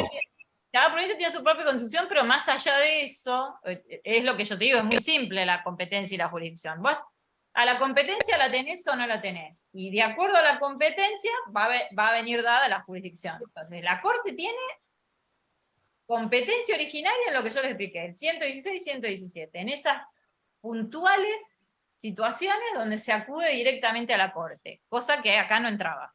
Cada provincia tiene su propia constitución, pero más allá de eso, es lo que yo te digo, es muy simple la competencia y la jurisdicción. Vos a la competencia la tenés o no la tenés, y de acuerdo a la competencia va a venir dada la jurisdicción. Entonces, la Corte tiene competencia originaria en lo que yo les expliqué, el 116 y 117, en esas puntuales situaciones donde se acude directamente a la Corte, cosa que acá no entraba.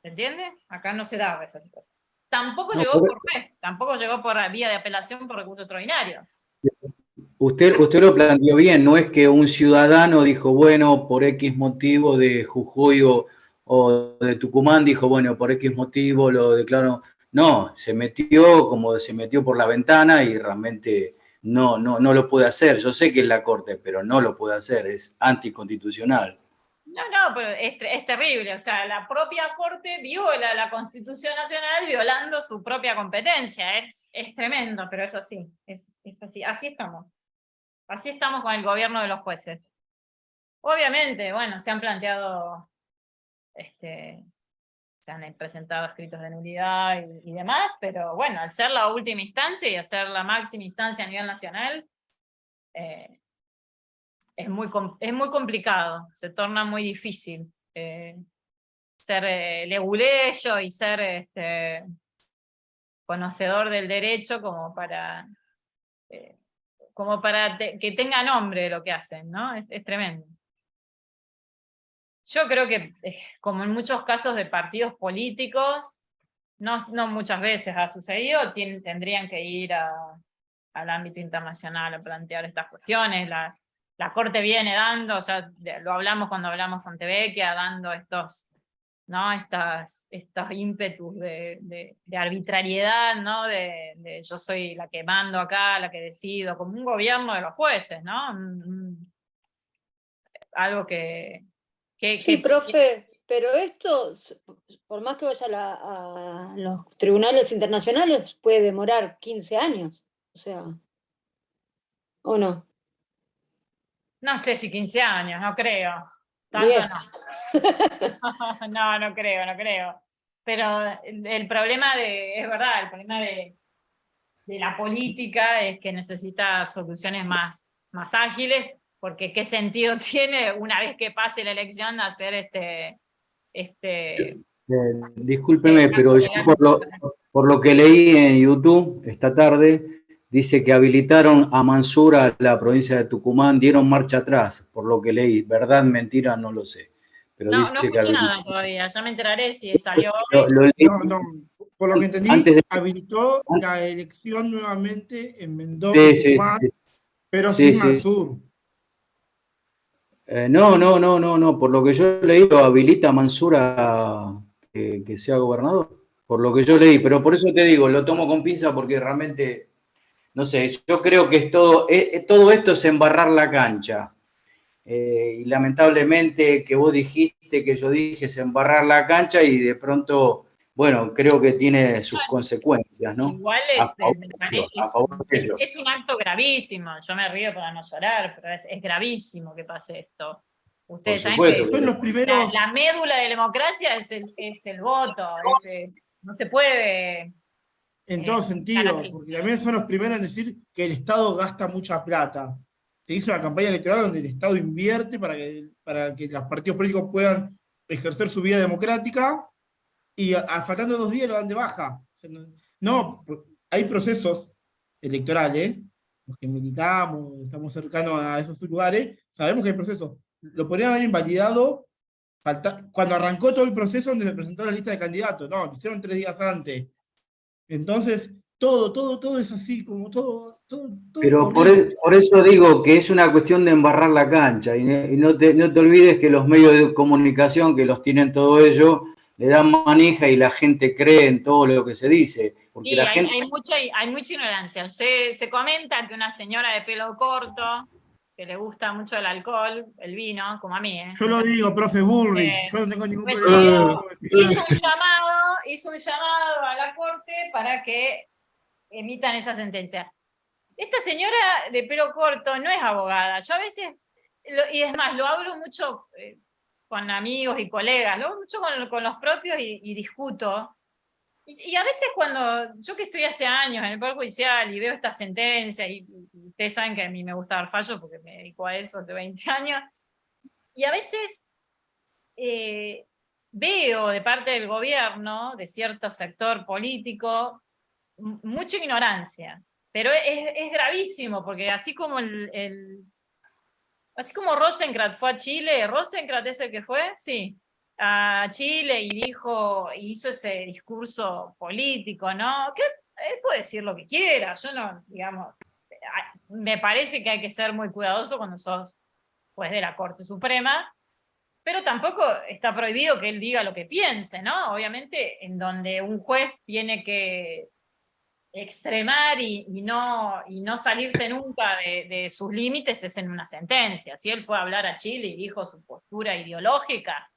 ¿Se entiende? Acá no se daba esa situación. Tampoco llegó por vía de apelación por recurso extraordinario. Usted lo planteó bien, no es que un ciudadano dijo, bueno, por X motivo de Jujuy o de Tucumán dijo, bueno, por X motivo lo declaro. No, se metió como se metió por la ventana y realmente no lo puede hacer. Yo sé que es la Corte, pero no lo puede hacer, es anticonstitucional. No, pero es terrible, o sea, la propia Corte viola la Constitución Nacional violando su propia competencia, es tremendo, pero es así, es así, así estamos con el gobierno de los jueces. Obviamente, bueno, se han planteado, se han presentado escritos de nulidad y demás, pero bueno, al ser la última instancia y al ser la máxima instancia a nivel nacional, es muy complicado, se torna muy difícil ser leguleyo y ser conocedor del derecho como para que tenga nombre lo que hacen, ¿no? Es tremendo. Yo creo que, como en muchos casos de partidos políticos, no muchas veces ha sucedido, tendrían que ir al ámbito internacional a plantear estas cuestiones. La Corte viene dando, o sea, lo hablamos cuando hablamos con Fontevecchia, dando estos, ¿no? estos ímpetus de arbitrariedad, ¿no? De yo soy la que mando acá, la que decido, como un gobierno de los jueces, ¿no? Algo que Sí, profe, pero esto, por más que vaya a los tribunales internacionales, puede demorar 15 años. O sea, ¿o no? No sé si 15 años, no creo. Tanto 10. no. No creo. Pero el problema es verdad, el problema de la política es que necesita soluciones más ágiles, porque qué sentido tiene una vez que pase la elección hacer Discúlpeme, pero yo por lo que leí en YouTube esta tarde, dice que habilitaron a Mansura a la provincia de Tucumán, dieron marcha atrás, por lo que leí. ¿Verdad, mentira? No lo sé. Pero no dice que escuché habilitaron. nada todavía, ya me enteraré si salió Lo leí No, por lo que entendí, antes de- habilitó la elección nuevamente en Mendoza, Sí, sí, Tucumán, sí. pero Sí, sin sí. Mansur. No. Por lo que yo leí, lo habilita Mansura que sea gobernador. Por lo que yo leí. Pero por eso te digo, lo tomo con pinza porque realmente, no sé, yo creo que todo esto es embarrar la cancha. Y lamentablemente que vos dijiste, que yo dije, es embarrar la cancha y de pronto, bueno, creo que tiene sus consecuencias, ¿no? Igual A favor de ellos. es un acto gravísimo. Yo me río para no llorar, pero es gravísimo que pase esto. Ustedes saben que Son los primeros, la médula de la democracia es el voto. No se puede. en todo sentido, así. porque también son los primeros en decir que el Estado gasta mucha plata. Se hizo una campaña electoral donde el Estado invierte para que los partidos políticos puedan ejercer su vida democrática y faltando 2 días lo dan de baja. O sea, hay procesos electorales, los que militamos, estamos cercanos a esos lugares, sabemos que hay procesos. Lo podrían haber invalidado cuando arrancó todo el proceso donde se presentó la lista de candidatos. No, lo hicieron 3 días antes. Entonces, todo es así, como todo Pero horrible. por eso digo que es una cuestión de embarrar la cancha y no te olvides que los medios de comunicación que los tienen todo ello, le dan manija y la gente cree en todo lo que se dice. Porque Sí, la hay gente... mucha ignorancia. Se comenta que una señora de pelo corto, que le gusta mucho el alcohol, el vino, como a mí, Yo lo digo, profe Bullrich, yo no tengo ningún problema. hizo un llamado a la Corte para que emitan esa sentencia. Esta señora de pelo corto no es abogada. Yo a veces, y es más, lo hablo mucho con amigos y colegas, lo hablo mucho con los propios y discuto. Y a veces cuando, yo que estoy hace años en el Poder Judicial y veo esta sentencia, y ustedes saben que a mí me gusta dar fallos porque me dedico a eso hace 20 años, y a veces veo de parte del gobierno, de cierto sector político, mucha ignorancia. Pero es gravísimo, porque así como así como Rosenkrantz fue a Chile, ¿Rosenkrantz es el que fue? Sí. A Chile y hizo ese discurso político, ¿no? Que él puede decir lo que quiera, yo no, digamos, me parece que hay que ser muy cuidadoso cuando sos juez de la Corte Suprema, pero tampoco está prohibido que él diga lo que piense, ¿no? Obviamente, en donde un juez tiene que extremar y no salirse nunca de sus límites es en una sentencia. Si él fue a hablar a Chile y dijo su postura ideológica,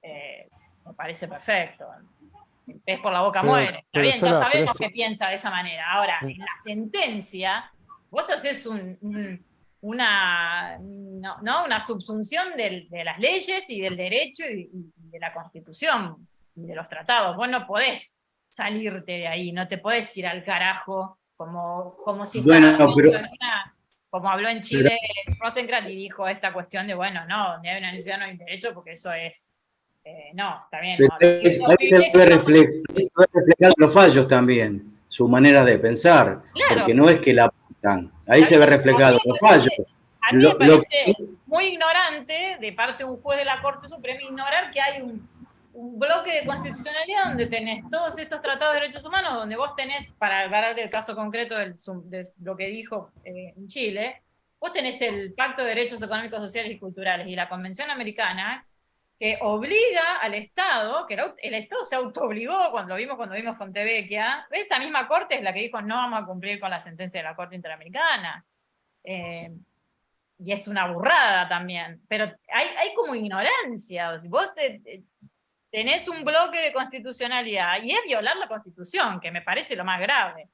me parece perfecto. El pez por la boca muere. Está bien, ya sabemos que piensa de esa manera. Ahora, en la sentencia, vos haces una subsunción de las leyes y del derecho y de la Constitución y de los tratados. Vos no podés salirte de ahí, no te podés ir al carajo como si como habló en Chile Rosenkrantz y dijo esta cuestión de, bueno, no, donde hay una necesidad no hay un derecho, porque eso es, no, está bien. No, ahí se ve reflejado los fallos también, su manera de pensar, claro, porque no es que la apuntan, ahí se ve reflejado los fallos. A mí me parece muy ignorante de parte de un juez de la Corte Suprema ignorar que hay un bloque de constitucionalidad donde tenés todos estos tratados de derechos humanos, donde vos tenés, para hablar del caso concreto de lo que dijo en Chile, vos tenés el Pacto de Derechos Económicos, Sociales y Culturales y la Convención Americana, que obliga al Estado, que el Estado se autoobligó cuando vimos Fontevecchia, esta misma Corte es la que dijo no vamos a cumplir con la sentencia de la Corte Interamericana. Y es una burrada también, pero hay como ignorancia. Vos tenés un bloque de constitucionalidad y es violar la Constitución, que me parece lo más grave.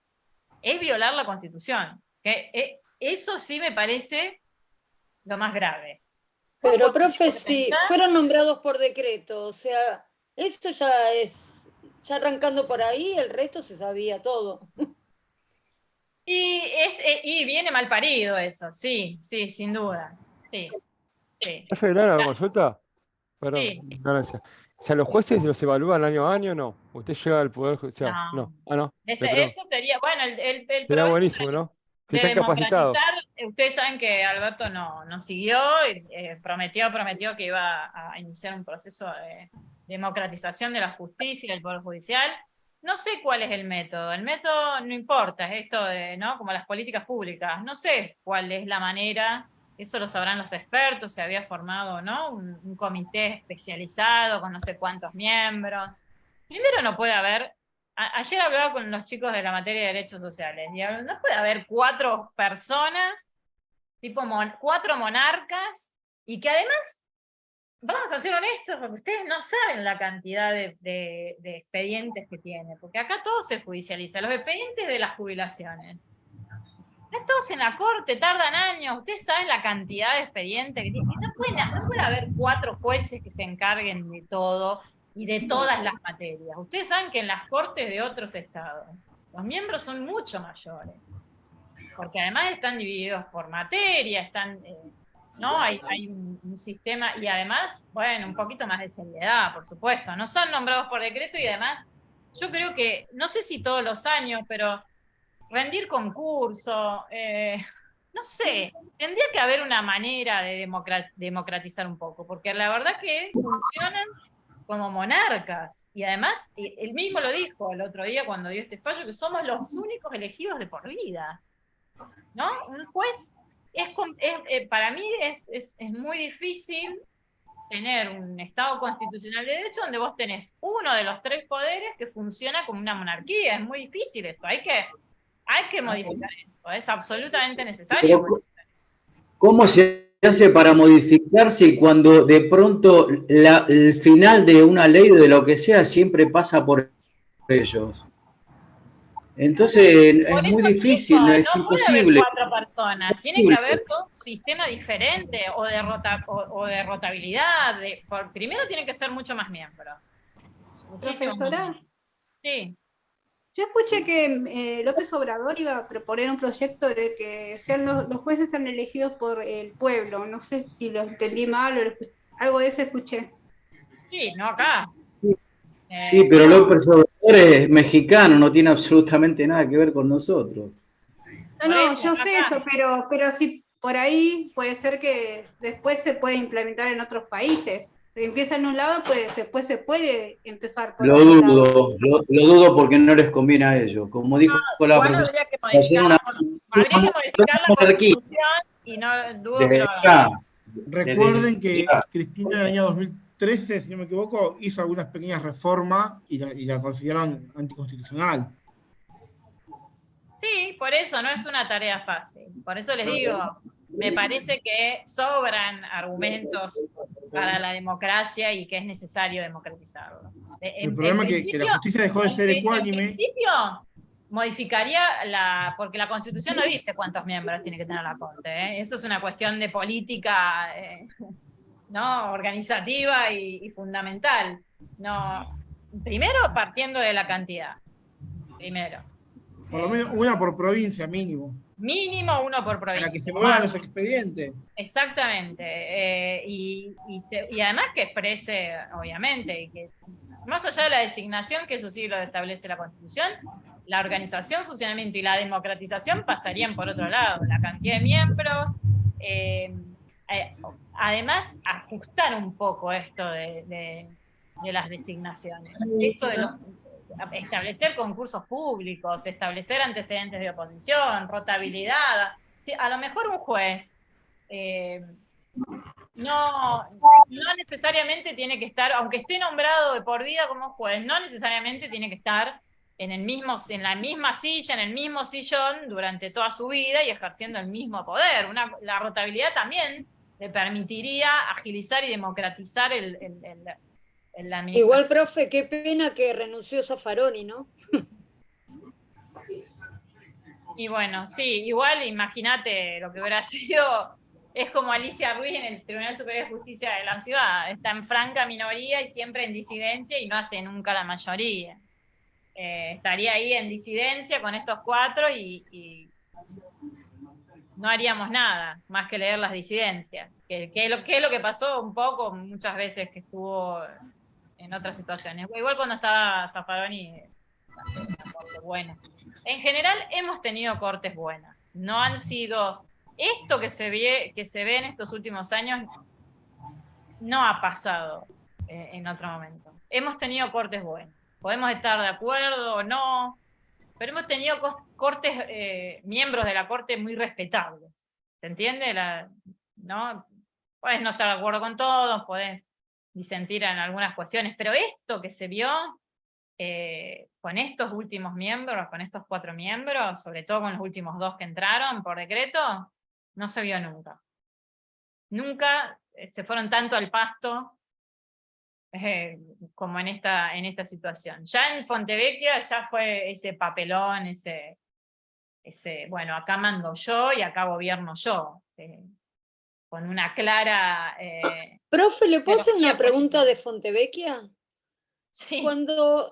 Es violar la Constitución. Eso sí me parece lo más grave. Pero, profe, si fueron nombrados por decreto, o sea, eso ya es, ya arrancando por ahí, el resto se sabía todo. Y viene mal parido eso, sí, sin duda. Sí. ¿Profe, una consulta? Perdón, Sí. gracias. O sea, ¿los jueces los evalúan año a año o no? ¿Usted llega al Poder Judicial? No. No. Eso sería, bueno, el Sería problema buenísimo, ¿no? Si de están capacitados. democratizar, ustedes saben que Alberto no siguió, prometió que iba a iniciar un proceso de democratización de la justicia y del Poder Judicial. No sé cuál es el método no importa, es esto de, ¿no? Como las políticas públicas, no sé cuál es la manera, eso lo sabrán los expertos, se había formado, ¿no? Un comité especializado con no sé cuántos miembros. Primero no puede haber. Ayer hablaba con los chicos de la materia de derechos sociales, y no puede haber 4 personas, tipo 4 monarcas, y que además, vamos a ser honestos, porque ustedes no saben la cantidad de expedientes que tiene, porque acá todo se judicializa, los expedientes de las jubilaciones. Están todos en la corte, tardan años, ustedes saben la cantidad de expedientes que tiene. No puede haber 4 jueces que se encarguen de todo, y de todas las materias. Ustedes saben que en las cortes de otros estados los miembros son mucho mayores, porque además están divididos por materia, ¿no? Hay un sistema, y además, bueno, un poquito más de seriedad, por supuesto. No son nombrados por decreto, y además, yo creo que, no sé si todos los años, pero rendir concurso, no sé, tendría que haber una manera de democratizar un poco, porque la verdad que funcionan como monarcas, y además, él mismo lo dijo el otro día cuando dio este fallo, que somos los únicos elegidos de por vida, ¿no? Un juez, para mí es muy difícil tener un Estado constitucional de derecho donde vos tenés uno de los 3 poderes que funciona como una monarquía. Es muy difícil esto, hay que modificar eso, es absolutamente necesario. ¿Cómo se hace para modificarse y cuando de pronto el final de una ley o de lo que sea siempre pasa por ellos? Entonces es muy difícil, no es imposible. Puede haber 4 personas, tiene que haber todo un sistema diferente, o de rotabilidad. Primero tienen que ser mucho más miembros. Profesora, sí. Yo escuché que López Obrador iba a proponer un proyecto de que sean los jueces sean elegidos por el pueblo. No sé si lo entendí mal o algo de eso escuché. Sí, no acá. Sí, pero López Obrador es mexicano, no tiene absolutamente nada que ver con nosotros. No, yo sé eso, pero sí, por ahí puede ser que después se puede implementar en otros países. Si empieza en un lado, pues después se puede empezar por otro lado. Lo dudo porque no les conviene a ellos. Como dijo la profesora, habría que modificar la Constitución, y no dudo que lo hagan. Recuerden que Cristina en el año 2013, si no me equivoco, hizo algunas pequeñas reformas y la consideraron anticonstitucional. Sí, por eso no es una tarea fácil. Por eso les digo, me parece que sobran argumentos para la democracia y que es necesario democratizarlo. El problema es que la justicia dejó de ser ecuánime. En principio, modificaría porque la Constitución no dice cuántos miembros tiene que tener la Corte, ¿eh? Eso es una cuestión de política, ¿no? Organizativa y fundamental. No, primero partiendo de la cantidad. Primero. Por lo menos una por provincia, mínimo. Mínimo 1 por provincia. Para que se muevan los expedientes. Exactamente. Y además que exprese, obviamente, y que más allá de la designación, que eso sí lo establece la Constitución, la organización, funcionamiento y la democratización pasarían por otro lado. La cantidad de miembros, además ajustar un poco esto de las designaciones. Esto de establecer concursos públicos, establecer antecedentes de oposición, rotabilidad. Sí, a lo mejor un juez no necesariamente tiene que estar, aunque esté nombrado de por vida como juez, no necesariamente tiene que estar en la misma silla, en el mismo sillón durante toda su vida y ejerciendo el mismo poder. La rotabilidad también le permitiría agilizar y democratizar la administración. Igual, profe, qué pena que renunció Zaffaroni, ¿no? Y bueno, sí, igual imagínate lo que hubiera sido. Es como Alicia Ruiz en el Tribunal Superior de Justicia de la Ciudad. Está en franca minoría y siempre en disidencia y no hace nunca la mayoría. Estaría ahí en disidencia con estos 4 y no haríamos nada más que leer las disidencias. Que es lo que pasó un poco muchas veces que estuvo en otras situaciones. Igual cuando estaba Zaffaroni, bueno. En general hemos tenido cortes buenas. No han sido... Esto que se ve en estos últimos años no ha pasado en otro momento. Hemos tenido cortes buenos. Podemos estar de acuerdo o no, pero hemos tenido miembros de la corte muy respetables. ¿Se entiende? ¿No? Podés no estar de acuerdo con todos, podés disentir en algunas cuestiones, pero esto que se vio con estos últimos miembros, con estos 4 miembros, sobre todo con los últimos 2 que entraron por decreto, no se vio nunca. Nunca se fueron tanto al pasto como en esta situación. Ya en Fontevecchia ya fue ese papelón, ese bueno, acá mando yo y acá gobierno yo. Con una clara... Profe, ¿le puedo hacer una pregunta de Fontevecchia? Sí.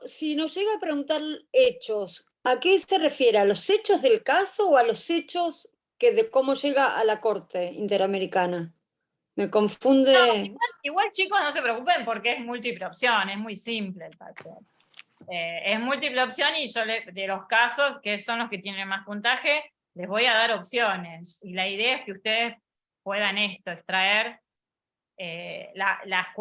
Si nos llega a preguntar hechos, ¿a qué se refiere? ¿A los hechos del caso o a los hechos de cómo llega a la Corte Interamericana? Me confunde. No, igual chicos, no se preocupen porque es múltiple opción, es muy simple el patrón. Es múltiple opción y yo de los casos que son los que tienen más puntaje, les voy a dar opciones. Y la idea es que ustedes puedan extraer la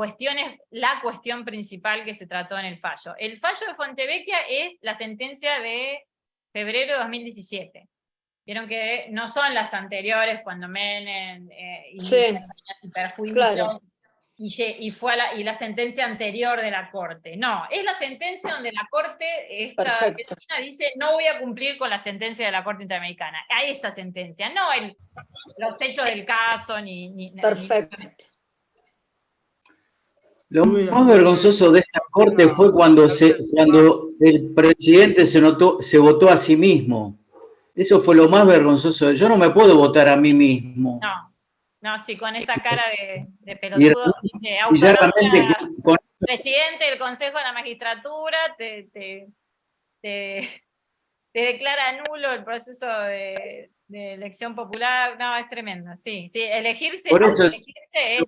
cuestión principal que se trató en el fallo. El fallo de Fontevecchia es la sentencia de febrero de 2017. Vieron que no son las anteriores cuando Menem y perjuicio, claro. Y fue la sentencia anterior de la Corte. No, es la sentencia donde la Corte argentina dice no voy a cumplir con la sentencia de la Corte Interamericana. A esa sentencia, no los hechos del caso ni perfecto. Lo más vergonzoso de esta Corte fue cuando el presidente se votó a sí mismo. Eso fue lo más vergonzoso. Yo no me puedo votar a mí mismo. No, sí, con esa cara de pelotudo. Presidente del Consejo de la Magistratura te declara nulo el proceso de elección popular. No, es tremendo. Sí, elegirse es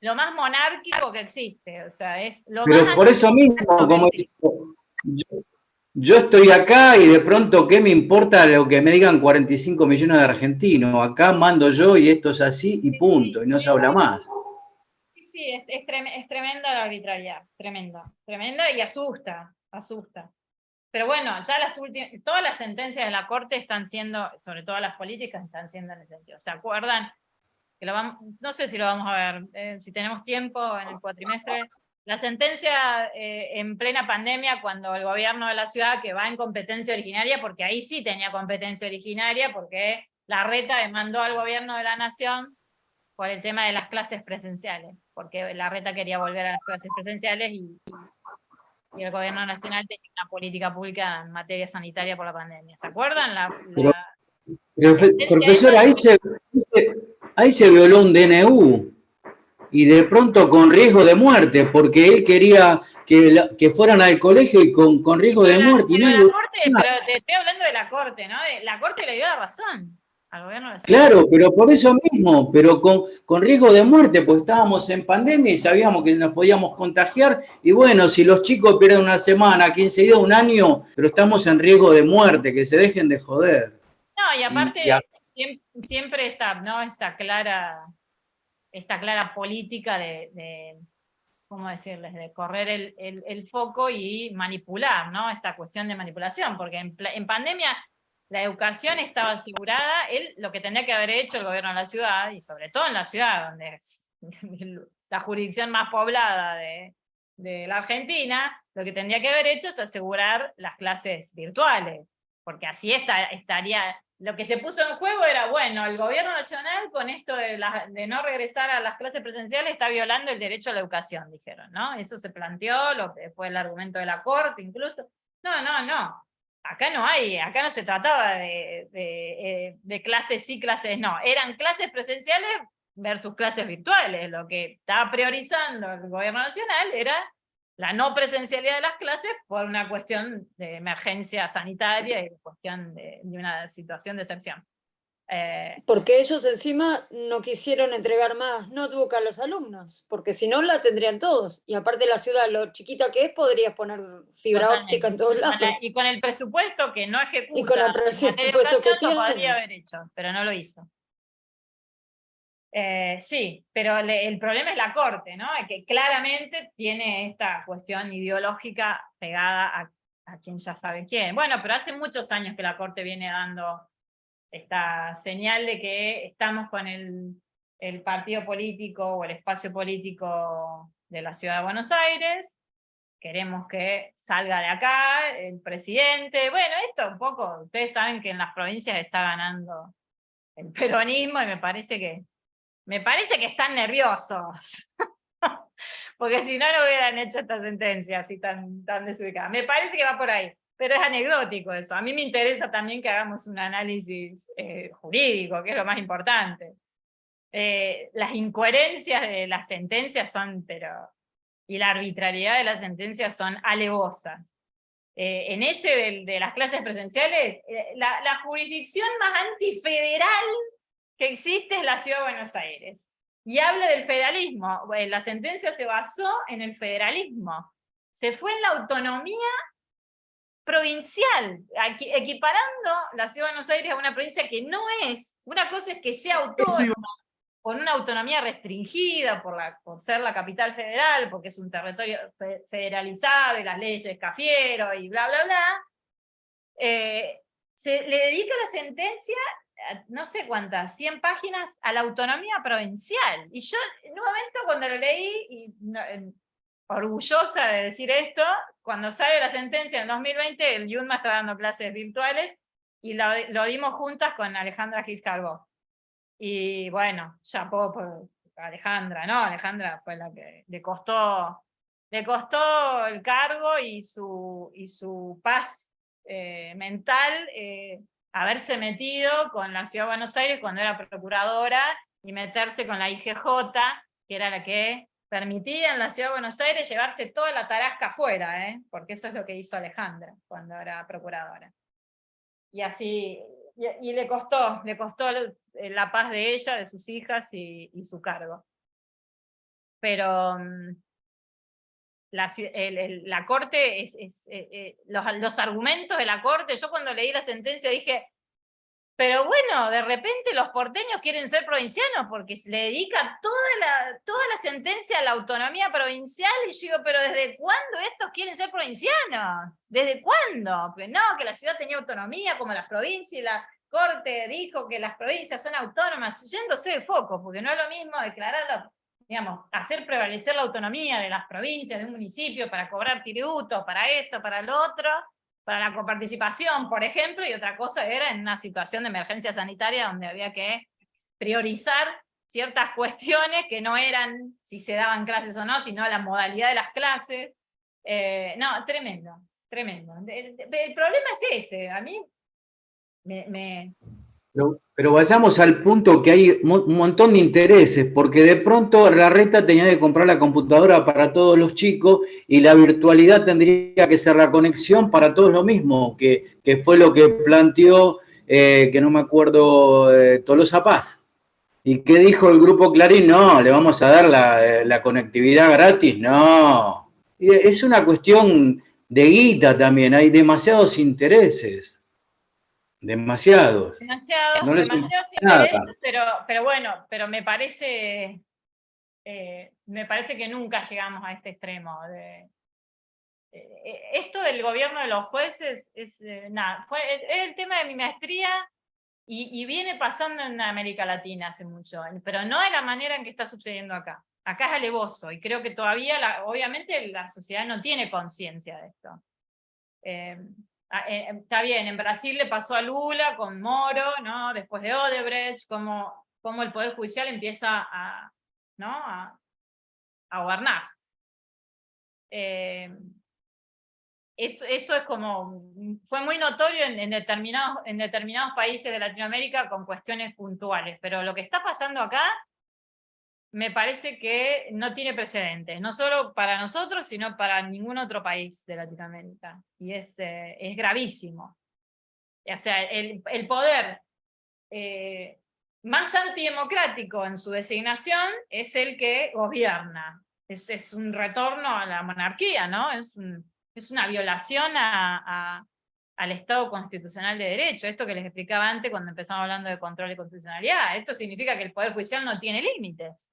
lo más monárquico que existe. O sea, es lo pero más por eso mismo, como yo estoy acá y de pronto, ¿qué me importa lo que me digan 45 millones de argentinos? Acá mando yo y esto es así y punto, y no se habla más. Sí, es tremenda la arbitrariedad, tremenda y asusta. Pero bueno, ya todas las sentencias de la Corte están siendo, sobre todo las políticas, están siendo en ese sentido. ¿Se acuerdan? No sé si lo vamos a ver, si tenemos tiempo en el cuatrimestre. La sentencia en plena pandemia, cuando el gobierno de la ciudad, que va en competencia originaria, porque ahí sí tenía competencia originaria, porque Larreta demandó al gobierno de la nación por el tema de las clases presenciales, porque Larreta quería volver a las clases presenciales y el gobierno nacional tenía una política pública en materia sanitaria por la pandemia. ¿Se acuerdan? Profesor, ahí se violó un DNU. Y de pronto con riesgo de muerte, porque él quería que fueran al colegio y con riesgo de muerte. Pero te estoy hablando de la Corte, ¿no? La Corte le dio la razón al gobierno de la ciudad. Claro, pero por eso mismo, pero con riesgo de muerte, pues estábamos en pandemia y sabíamos que nos podíamos contagiar. Y bueno, si los chicos pierden una semana, 15 días, un año, pero estamos en riesgo de muerte, que se dejen de joder. No, y aparte... siempre está, ¿no? Esta clara política de ¿cómo decirles? De correr el foco y manipular, ¿no? Esta cuestión de manipulación, porque en pandemia la educación estaba asegurada, lo que tendría que haber hecho el gobierno de la ciudad, y sobre todo en la ciudad, donde es la jurisdicción más poblada de la Argentina, lo que tendría que haber hecho es asegurar las clases virtuales, porque así estaría. Lo que se puso en juego era, bueno, el gobierno nacional con esto de no regresar a las clases presenciales está violando el derecho a la educación, dijeron, ¿no? Eso se planteó, fue el argumento de la Corte incluso. No. Acá no se trataba de clases sí, clases no. Eran clases presenciales versus clases virtuales. Lo que estaba priorizando el gobierno nacional era la no presencialidad de las clases por una cuestión de emergencia sanitaria y cuestión de una situación de excepción. Porque ellos encima no quisieron entregar más notebook a los alumnos, porque si no la tendrían todos. Y aparte la ciudad, lo chiquita que es, podrías poner fibra óptica en todos lados. Y con el presupuesto que no ejecuta, y con el presupuesto que lo tiene, podría haber hecho, pero no lo hizo. Sí, pero el problema es la Corte, ¿no? Que claramente tiene esta cuestión ideológica pegada a quien ya sabe quién. Bueno, pero hace muchos años que la Corte viene dando esta señal de que estamos con el partido político o el espacio político de la Ciudad de Buenos Aires, queremos que salga de acá el presidente. Bueno, esto un poco, ustedes saben que en las provincias está ganando el peronismo y me parece que están nerviosos, porque si no, no hubieran hecho esta sentencia así tan desubicada. Me parece que va por ahí, pero es anecdótico eso. A mí me interesa también que hagamos un análisis jurídico, que es lo más importante. Las incoherencias de las sentencias y la arbitrariedad de las sentencias son alevosas. En ese de las clases presenciales, la jurisdicción más antifederal que existe es la Ciudad de Buenos Aires. Y habla del federalismo. La sentencia se basó en el federalismo. Se fue en la autonomía provincial, equiparando la Ciudad de Buenos Aires a una provincia que no es. Una cosa es que sea autónoma, con una autonomía restringida por ser la capital federal, porque es un territorio federalizado, y las leyes Cafiero, y bla, bla, bla. Se le dedica la sentencia, no sé cuántas, 100 páginas a la autonomía provincial. Y yo, en un momento cuando lo leí, orgullosa de decir esto, cuando sale la sentencia en el 2020, el Yunma está dando clases virtuales, y lo dimos juntas con Alejandra Gil Carbó. Y bueno, chapó por Alejandra, ¿no? Alejandra fue la que le costó el cargo y su paz mental, haberse metido con la Ciudad de Buenos Aires cuando era procuradora y meterse con la IGJ, que era la que permitía en la Ciudad de Buenos Aires llevarse toda la tarasca afuera, porque eso es lo que hizo Alejandra cuando era procuradora. Y así, y le costó la paz de ella, de sus hijas y su cargo. Pero la Corte, los argumentos de la Corte, yo cuando leí la sentencia dije, pero bueno, de repente los porteños quieren ser provincianos porque se le dedica toda la sentencia a la autonomía provincial, y yo digo, pero ¿desde cuándo estos quieren ser provincianos? ¿Desde cuándo? Pues no, que la ciudad tenía autonomía como las provincias, y la Corte dijo que las provincias son autónomas, yéndose de foco, porque no es lo mismo declararlo, digamos, hacer prevalecer la autonomía de las provincias, de un municipio para cobrar tributos, para esto, para lo otro, para la coparticipación, por ejemplo, y otra cosa era en una situación de emergencia sanitaria donde había que priorizar ciertas cuestiones que no eran si se daban clases o no, sino la modalidad de las clases. No, tremendo. El problema es ese, a mí Pero vayamos al punto que hay un montón de intereses, porque de pronto Larreta tenía que comprar la computadora para todos los chicos y la virtualidad tendría que ser la conexión para todos lo mismo, que fue lo que planteó, que no me acuerdo, Tolosa Paz. ¿Y qué dijo el Grupo Clarín? No, le vamos a dar la conectividad gratis, no. Es una cuestión de guita también, hay demasiados intereses. Demasiados. Demasiados, No les demasiados nada. intereses, pero bueno, pero me parece que nunca llegamos a este extremo. Esto del gobierno de los jueces es nada, es el tema de mi maestría y viene pasando en América Latina hace mucho, pero no de la manera en que está sucediendo acá. Acá es alevoso y creo que todavía, obviamente, la sociedad no tiene conciencia de esto. Está bien, en Brasil le pasó a Lula con Moro, ¿no? Después de Odebrecht, como el Poder Judicial empieza a gobernar. Eso es como, fue muy notorio en determinados países de Latinoamérica con cuestiones puntuales, pero lo que está pasando acá me parece que no tiene precedentes, no solo para nosotros, sino para ningún otro país de Latinoamérica, y es gravísimo. O sea, el poder más antidemocrático en su designación es el que gobierna. Es un retorno a la monarquía, ¿no? Es una violación al Estado constitucional de derecho. Esto que les explicaba antes cuando empezamos hablando de control de constitucionalidad. Esto significa que el Poder Judicial no tiene límites.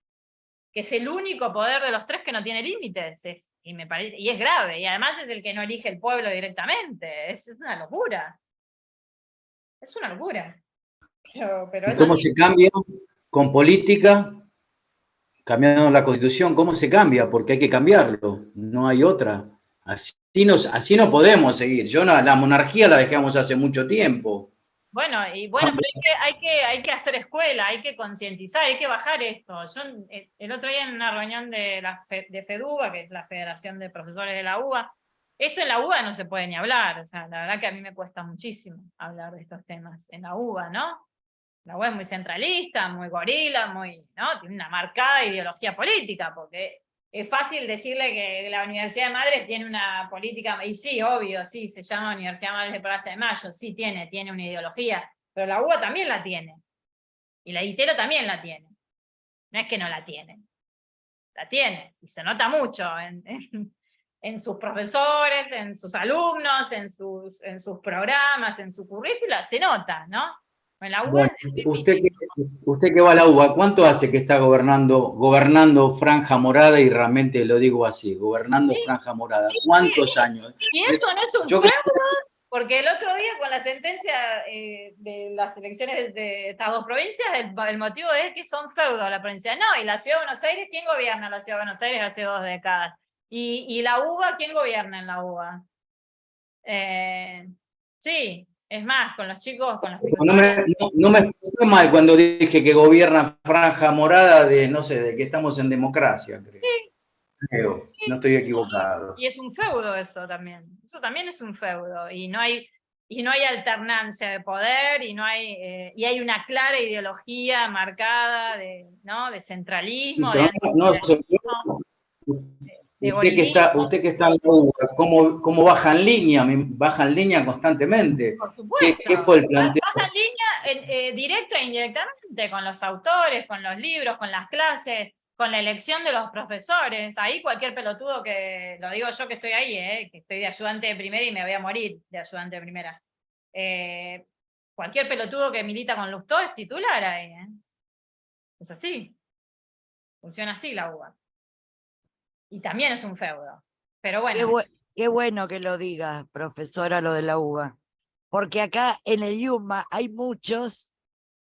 Que es el único poder de los tres que no tiene límites. Y es grave. Y además es el que no elige el pueblo directamente. Es una locura. Es una locura. Pero ¿Y cómo se cambia con política? Cambiando la Constitución, ¿cómo se cambia? Porque hay que cambiarlo, no hay otra. Así no podemos seguir. La monarquía la dejamos hace mucho tiempo. Bueno, pero hay que hacer escuela, hay que concientizar, hay que bajar esto. Yo el otro día en una reunión de FEDUBA, que es la Federación de Profesores de la UBA, esto en la UBA no se puede ni hablar, o sea, la verdad que a mí me cuesta muchísimo hablar de estos temas en la UBA, ¿no? La UBA es muy centralista, muy gorila, ¿no? Tiene una marcada ideología política, porque es fácil decirle que la Universidad de Madres tiene una política, y sí, obvio, sí, se llama Universidad de Madres de Plaza de Mayo, sí tiene una ideología, pero la UBA también la tiene, y la ITERO también la tiene, no es que no la tiene, y se nota mucho en sus profesores, en sus alumnos, en sus programas, en su currícula, se nota, ¿no? En la UBA bueno, usted que va a la UBA, ¿cuánto hace que está gobernando Franja Morada? Y realmente lo digo así, gobernando Franja Morada. ¿Cuántos años? Y eso no es un feudo, porque el otro día con la sentencia de las elecciones de estas dos provincias, el motivo es que son feudos la provincia. No, y la Ciudad de Buenos Aires, ¿quién gobierna la Ciudad de Buenos Aires hace 2 décadas? Y la UBA, ¿quién gobierna en la UBA? Sí. Es más, con los chicos, con los no me expresé mal cuando dije que gobierna Franja Morada de que estamos en democracia, creo. Sí. Creo, no estoy equivocado. Y es un feudo eso también. Eso también es un feudo. Y no hay alternancia de poder, y hay una clara ideología marcada de centralismo, Usted que está en la UBA, ¿cómo bajan línea constantemente? Por supuesto. ¿Qué fue el planteo? Bajan línea directa e indirectamente con los autores, con los libros, con las clases, con la elección de los profesores. Ahí cualquier pelotudo lo digo yo que estoy ahí, que estoy de ayudante de primera y me voy a morir de ayudante de primera. Cualquier pelotudo que milita con Lustó es titular ahí. Es así. Funciona así la UBA. Y también es un feudo. Pero bueno. Qué bueno que lo diga, profesora, lo de la UBA. Porque acá en el IUMA hay muchos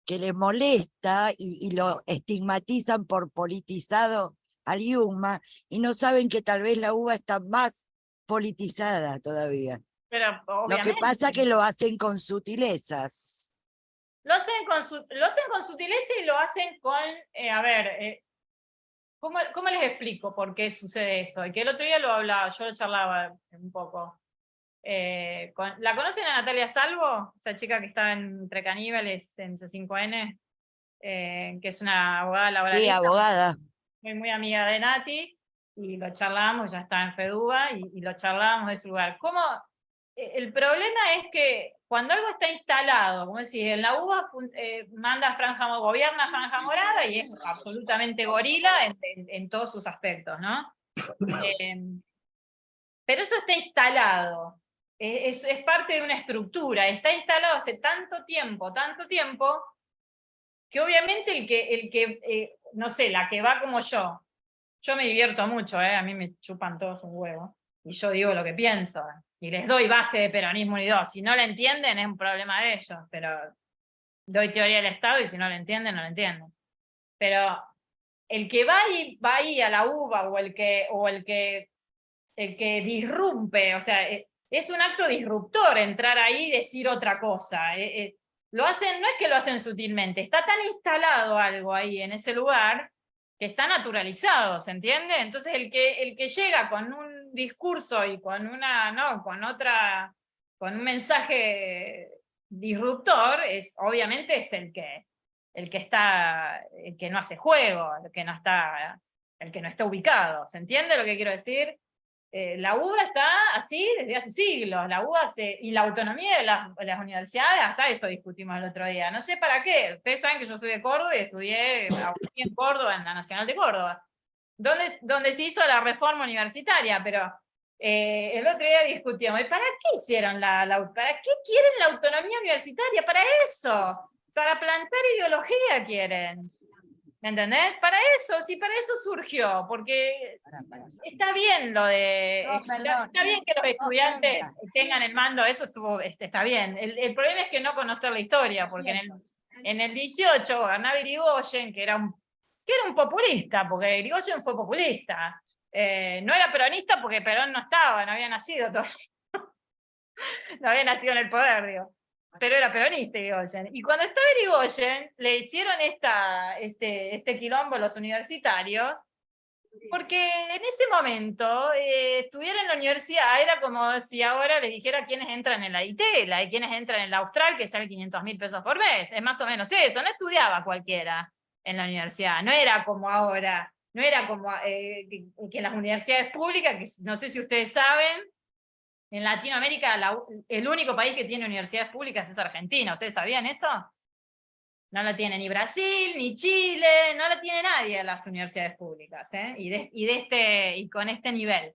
que les molesta y lo estigmatizan por politizado al IUMA y no saben que tal vez la UBA está más politizada todavía. Pero, obviamente. Lo que pasa es que lo hacen con sutilezas. Lo hacen con sutileza y lo hacen con, ¿cómo les explico por qué sucede eso? Y que el otro día yo lo charlaba un poco. ¿La conocen a Natalia Salvo? Esa chica que está entre caníbales en C5N, que es una abogada laboralista. Sí, abogada. Muy amiga de Nati, y lo charlamos, ya está en FEDUBA, y lo charlábamos de su lugar. El problema es que cuando algo está instalado, como decís, en la UBA gobierna Franja Morada y es absolutamente gorila en todos sus aspectos, ¿no? Pero eso está instalado. es parte de una estructura, está instalado hace tanto tiempo, que obviamente el que no sé, la que va como yo me divierto mucho, a mí me chupan todos un huevo, y yo digo lo que pienso, y les doy base de peronismo unido. Si no la entienden es un problema de ellos, pero doy teoría del Estado y si no la entienden, no la entienden. Pero el que va ahí a la UBA o el que disrumpe, o sea, es un acto disruptor entrar ahí y decir otra cosa. Lo hacen, no es que lo hacen sutilmente, está tan instalado algo ahí en ese lugar que está naturalizado, ¿se entiende? Entonces el que llega con un discurso y con un mensaje disruptor, obviamente es el que no hace juego, el que no está ubicado, ¿se entiende lo que quiero decir? La UBA está así desde hace siglos, la UBA y la autonomía de las universidades, hasta eso discutimos el otro día. No sé para qué, ustedes saben que yo soy de Córdoba y estudié en Córdoba, en la Nacional de Córdoba, donde se hizo la reforma universitaria, pero el otro día discutíamos, ¿para qué hicieron para qué quieren la autonomía universitaria? Para eso, para plantar ideología quieren. ¿Me entendés? Para eso, sí, para eso surgió, porque está bien lo de... está bien que los estudiantes tengan el mando, eso está bien. El problema es que no conocer la historia, porque en el 18 gobernaba Irigoyen, que era un populista, porque Irigoyen fue populista. No era peronista porque Perón no había nacido todavía. No había nacido en el poder, digo. Pero era peronista Irigoyen. Y cuando estaba Irigoyen, le hicieron este quilombo a los universitarios, porque en ese momento estudiar en la universidad era como si ahora les dijera quiénes entran en la ITELA y quiénes entran en la Austral, que sale 500.000 pesos por mes. Es más o menos eso. No estudiaba cualquiera en la universidad. No era como ahora. No era como que en las universidades públicas, que no sé si ustedes saben, en Latinoamérica el único país que tiene universidades públicas es Argentina. ¿Ustedes sabían eso? No la tiene ni Brasil, ni Chile, no la tiene nadie las universidades públicas, y con este nivel.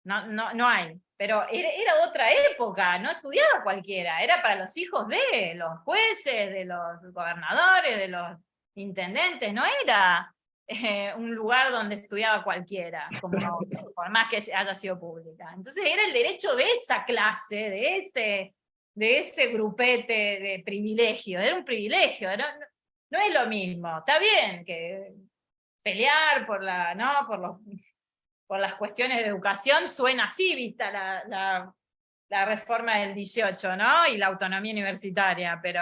No hay. Pero era otra época, no estudiaba cualquiera, era para los hijos de los jueces, de los gobernadores, de los intendentes, no era un lugar donde estudiaba cualquiera, por más que haya sido pública. Entonces era el derecho de esa clase, de ese grupete de privilegio, era un privilegio, no es lo mismo. Está bien que pelear por las cuestiones de educación suena así, vista la reforma del 18, ¿no? Y la autonomía universitaria, pero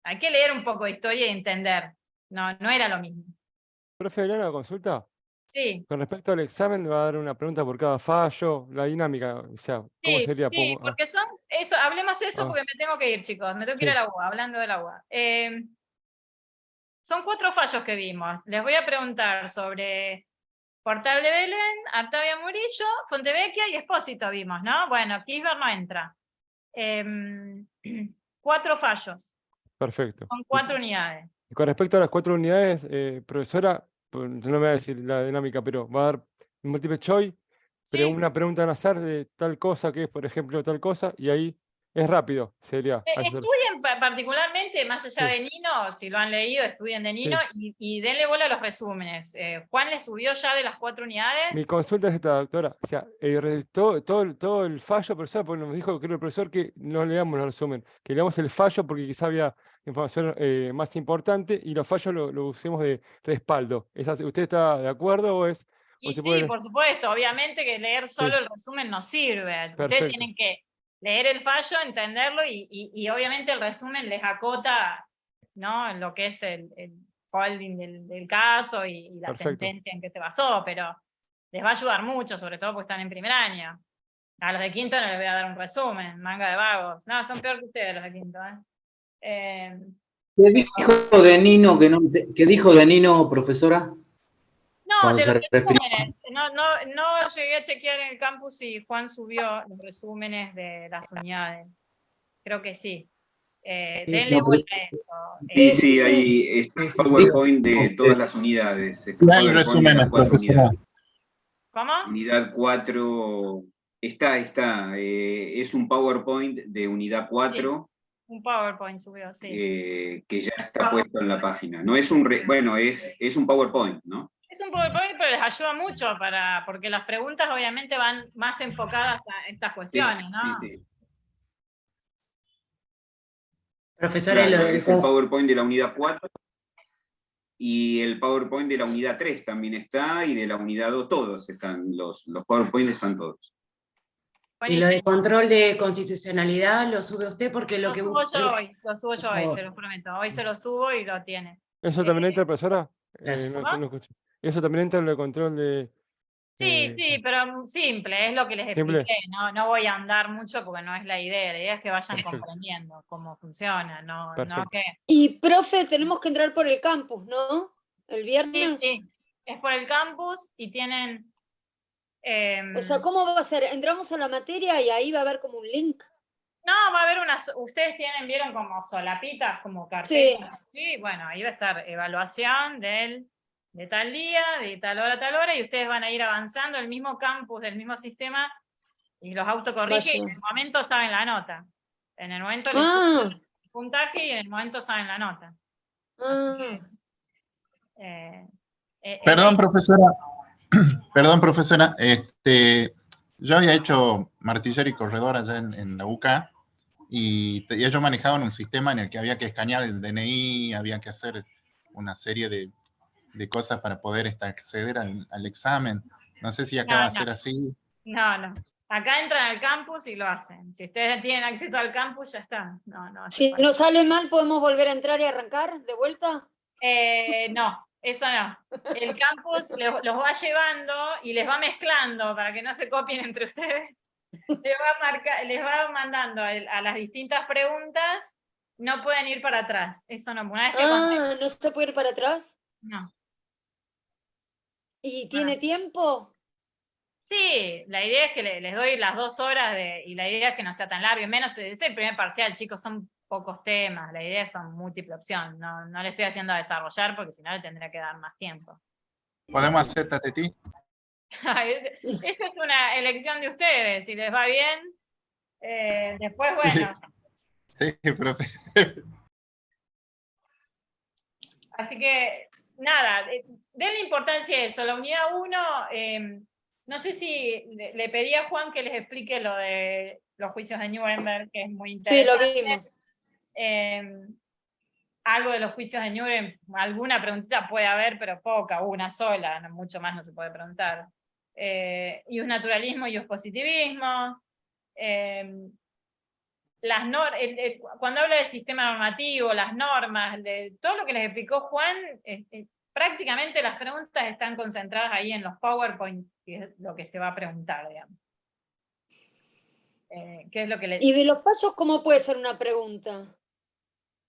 hay que leer un poco de historia y entender, no era lo mismo. Profe, ¿le una consulta? Sí. Con respecto al examen, va a dar una pregunta por cada fallo, la dinámica, o sea, ¿cómo sería? Sí, porque hablemos eso porque me tengo que ir, chicos, me tengo que ir a la UBA, hablando de la UBA. Son 4 fallos que vimos. Les voy a preguntar sobre Portal de Belén, Artavia Murillo, Fontevecchia y Espósito vimos, ¿no? Bueno, Kirchner no entra. 4 fallos. Perfecto. Son 4 unidades. Y con respecto a las 4 unidades, profesora, pues, no me va a decir la dinámica, pero va a dar múltiple choice, pero una pregunta al azar de tal cosa que es, por ejemplo, tal cosa, y ahí es rápido, sería. Estudien particularmente, más allá de Nino, si lo han leído, estudien de Nino y denle bola a los resúmenes. ¿Juan le subió ya de las 4 unidades? Mi consulta es esta, doctora. O sea, todo el fallo, profesor, porque nos dijo, creo el profesor, que no leamos el resumen, que leamos el fallo porque quizá había información más importante y los fallos lo usemos de respaldo. ¿Usted está de acuerdo o es...? Y sí, por supuesto, obviamente que leer solo el resumen no sirve. Perfecto. Ustedes tienen que leer el fallo, entenderlo y obviamente el resumen les acota, ¿no?, lo que es el holding del caso y la sentencia en que se basó, pero les va a ayudar mucho, sobre todo porque están en primer año. A los de quinto no les voy a dar un resumen, manga de vagos. No, son peor que ustedes los de quinto. ¿Qué dijo de Nino, profesora? No, de los resúmenes. No llegué a chequear en el campus si Juan subió los resúmenes de las unidades. Creo que sí. Denle vuelta a eso. Sí, ahí está el PowerPoint de todas las unidades. No hay resúmenes, profesora. ¿Cómo? Unidad 4, Está. Es un PowerPoint de unidad 4. Un PowerPoint subió, sí. Que ya está puesto en la página. No es bueno, es un PowerPoint, ¿no? Es un PowerPoint, pero les ayuda mucho porque las preguntas obviamente van más enfocadas a estas cuestiones, ¿no? Sí. Profesora, Claro, es el PowerPoint de la unidad 4 y el PowerPoint de la unidad 3 también está, y de la unidad 2 todos están, los PowerPoint están todos. Y lo de control de constitucionalidad lo sube usted porque lo que subo yo hoy, se lo prometo. Hoy se lo subo y lo tiene. ¿Eso también entra, profesora? Gracias. No escuché. ¿Eso también entra en lo de control de...? Sí, pero simple, es lo que les ¿Simple? expliqué. No voy a andar mucho porque no es la idea. La idea es que vayan Perfecto. comprendiendo cómo funciona, no Perfecto. que... Y, profe, tenemos que entrar por el campus, ¿no? El Sí, viernes. sí, es por el campus y tienen... O sea, ¿cómo va a ser? Entramos a la materia y ahí va a haber como un link. No, va a haber ustedes vieron como solapitas, como carpetas. Sí, bueno, ahí va a estar evaluación de tal día, de tal hora a tal hora, y ustedes van a ir avanzando el mismo campus, del mismo sistema, y los autocorrige, y en el momento saben la nota. En el momento les suben el puntaje y en el momento saben la nota. Así que, Perdón, profesora. Perdón, profesora. Yo había hecho martillero y corredor allá en la UCA, y ellos manejaban un sistema en el que había que escanear el DNI, había que hacer una serie de cosas para poder acceder al examen. No sé si acá va a ser así. No. Acá entran al campus y lo hacen. Si ustedes tienen acceso al campus, ya está. Si nos sale mal, ¿podemos volver a entrar y arrancar de vuelta? No, eso no. El campus los va llevando y les va mezclando para que no se copien entre ustedes. Les va mandando a las distintas preguntas, no pueden ir para atrás. Eso no. Una vez que ¿no se puede ir para atrás? No. ¿Y tiene tiempo? Sí, la idea es que les doy las 2 horas y la idea es que no sea tan largo, y menos es el primer parcial, chicos, son pocos temas, la idea son múltiple opción, no le estoy haciendo a desarrollar porque si no le tendría que dar más tiempo. ¿Podemos hacer tatetí? Esa es una elección de ustedes, si les va bien, después bueno. Sí, profe. Así que, nada, denle importancia a eso. La unidad 1, no sé si le pedí a Juan que les explique lo de los juicios de Nuremberg, que es muy interesante. Sí, lo vimos. Algo de los juicios de Nuremberg, alguna preguntita puede haber, pero poca, una sola, mucho más no se puede preguntar. Y un naturalismo y un positivismo. Cuando habla del sistema normativo, las normas, todo lo que les explicó Juan, prácticamente las preguntas están concentradas ahí en los PowerPoint, que es lo que se va a preguntar, digamos. ¿Qué es lo que ¿Y de los fallos cómo puede ser una pregunta?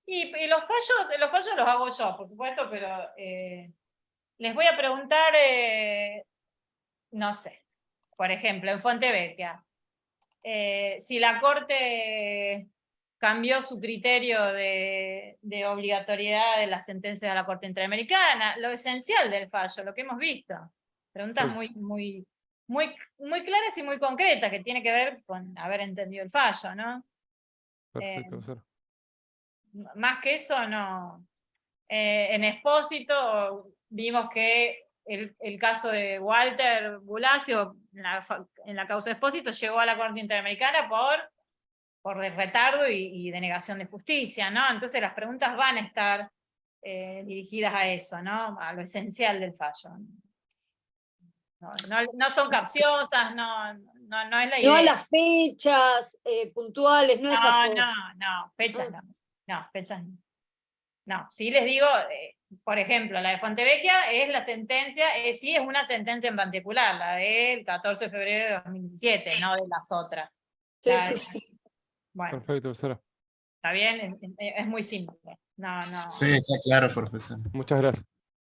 Y los fallos los hago yo, por supuesto, pero les voy a preguntar, no sé, por ejemplo, en Fontevecchia, si la Corte cambió su criterio de obligatoriedad de las sentencias de la Corte Interamericana, lo esencial del fallo, lo que hemos visto. Preguntas muy claras y muy concretas, que tiene que ver con haber entendido el fallo, ¿no? Perfecto, profesor. Más que eso, no. En Expósito vimos que el caso de Walter Bulacio, en la causa de Expósito, llegó a la Corte Interamericana por retardo y denegación de justicia, ¿no? Entonces las preguntas van a estar dirigidas a eso, ¿no? A lo esencial del fallo. No son capciosas, no es la idea. No a las fechas puntuales, no esas cosas. No, fechas no. No, fechas no. No, sí les digo, por ejemplo, la de Fontevecchia es la sentencia, sí es una sentencia en particular, la del 14 de febrero de 2017, no de las otras. Sí. Bueno, Perfecto, profesora. está bien, es muy simple. No. Sí, está claro, profesor. Muchas gracias.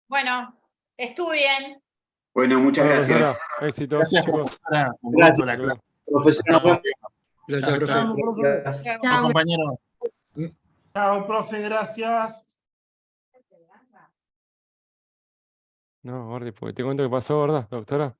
Bueno, estudien. Bueno, muchas gracias. Profesora, éxito. Gracias, chicos. profesora. Un Gracias. gusto la clase. Profesor, Gracias, profe. Chao, Compañero. Chao, profe, gracias. No, Gordi, porque te cuento qué pasó, ¿verdad, doctora?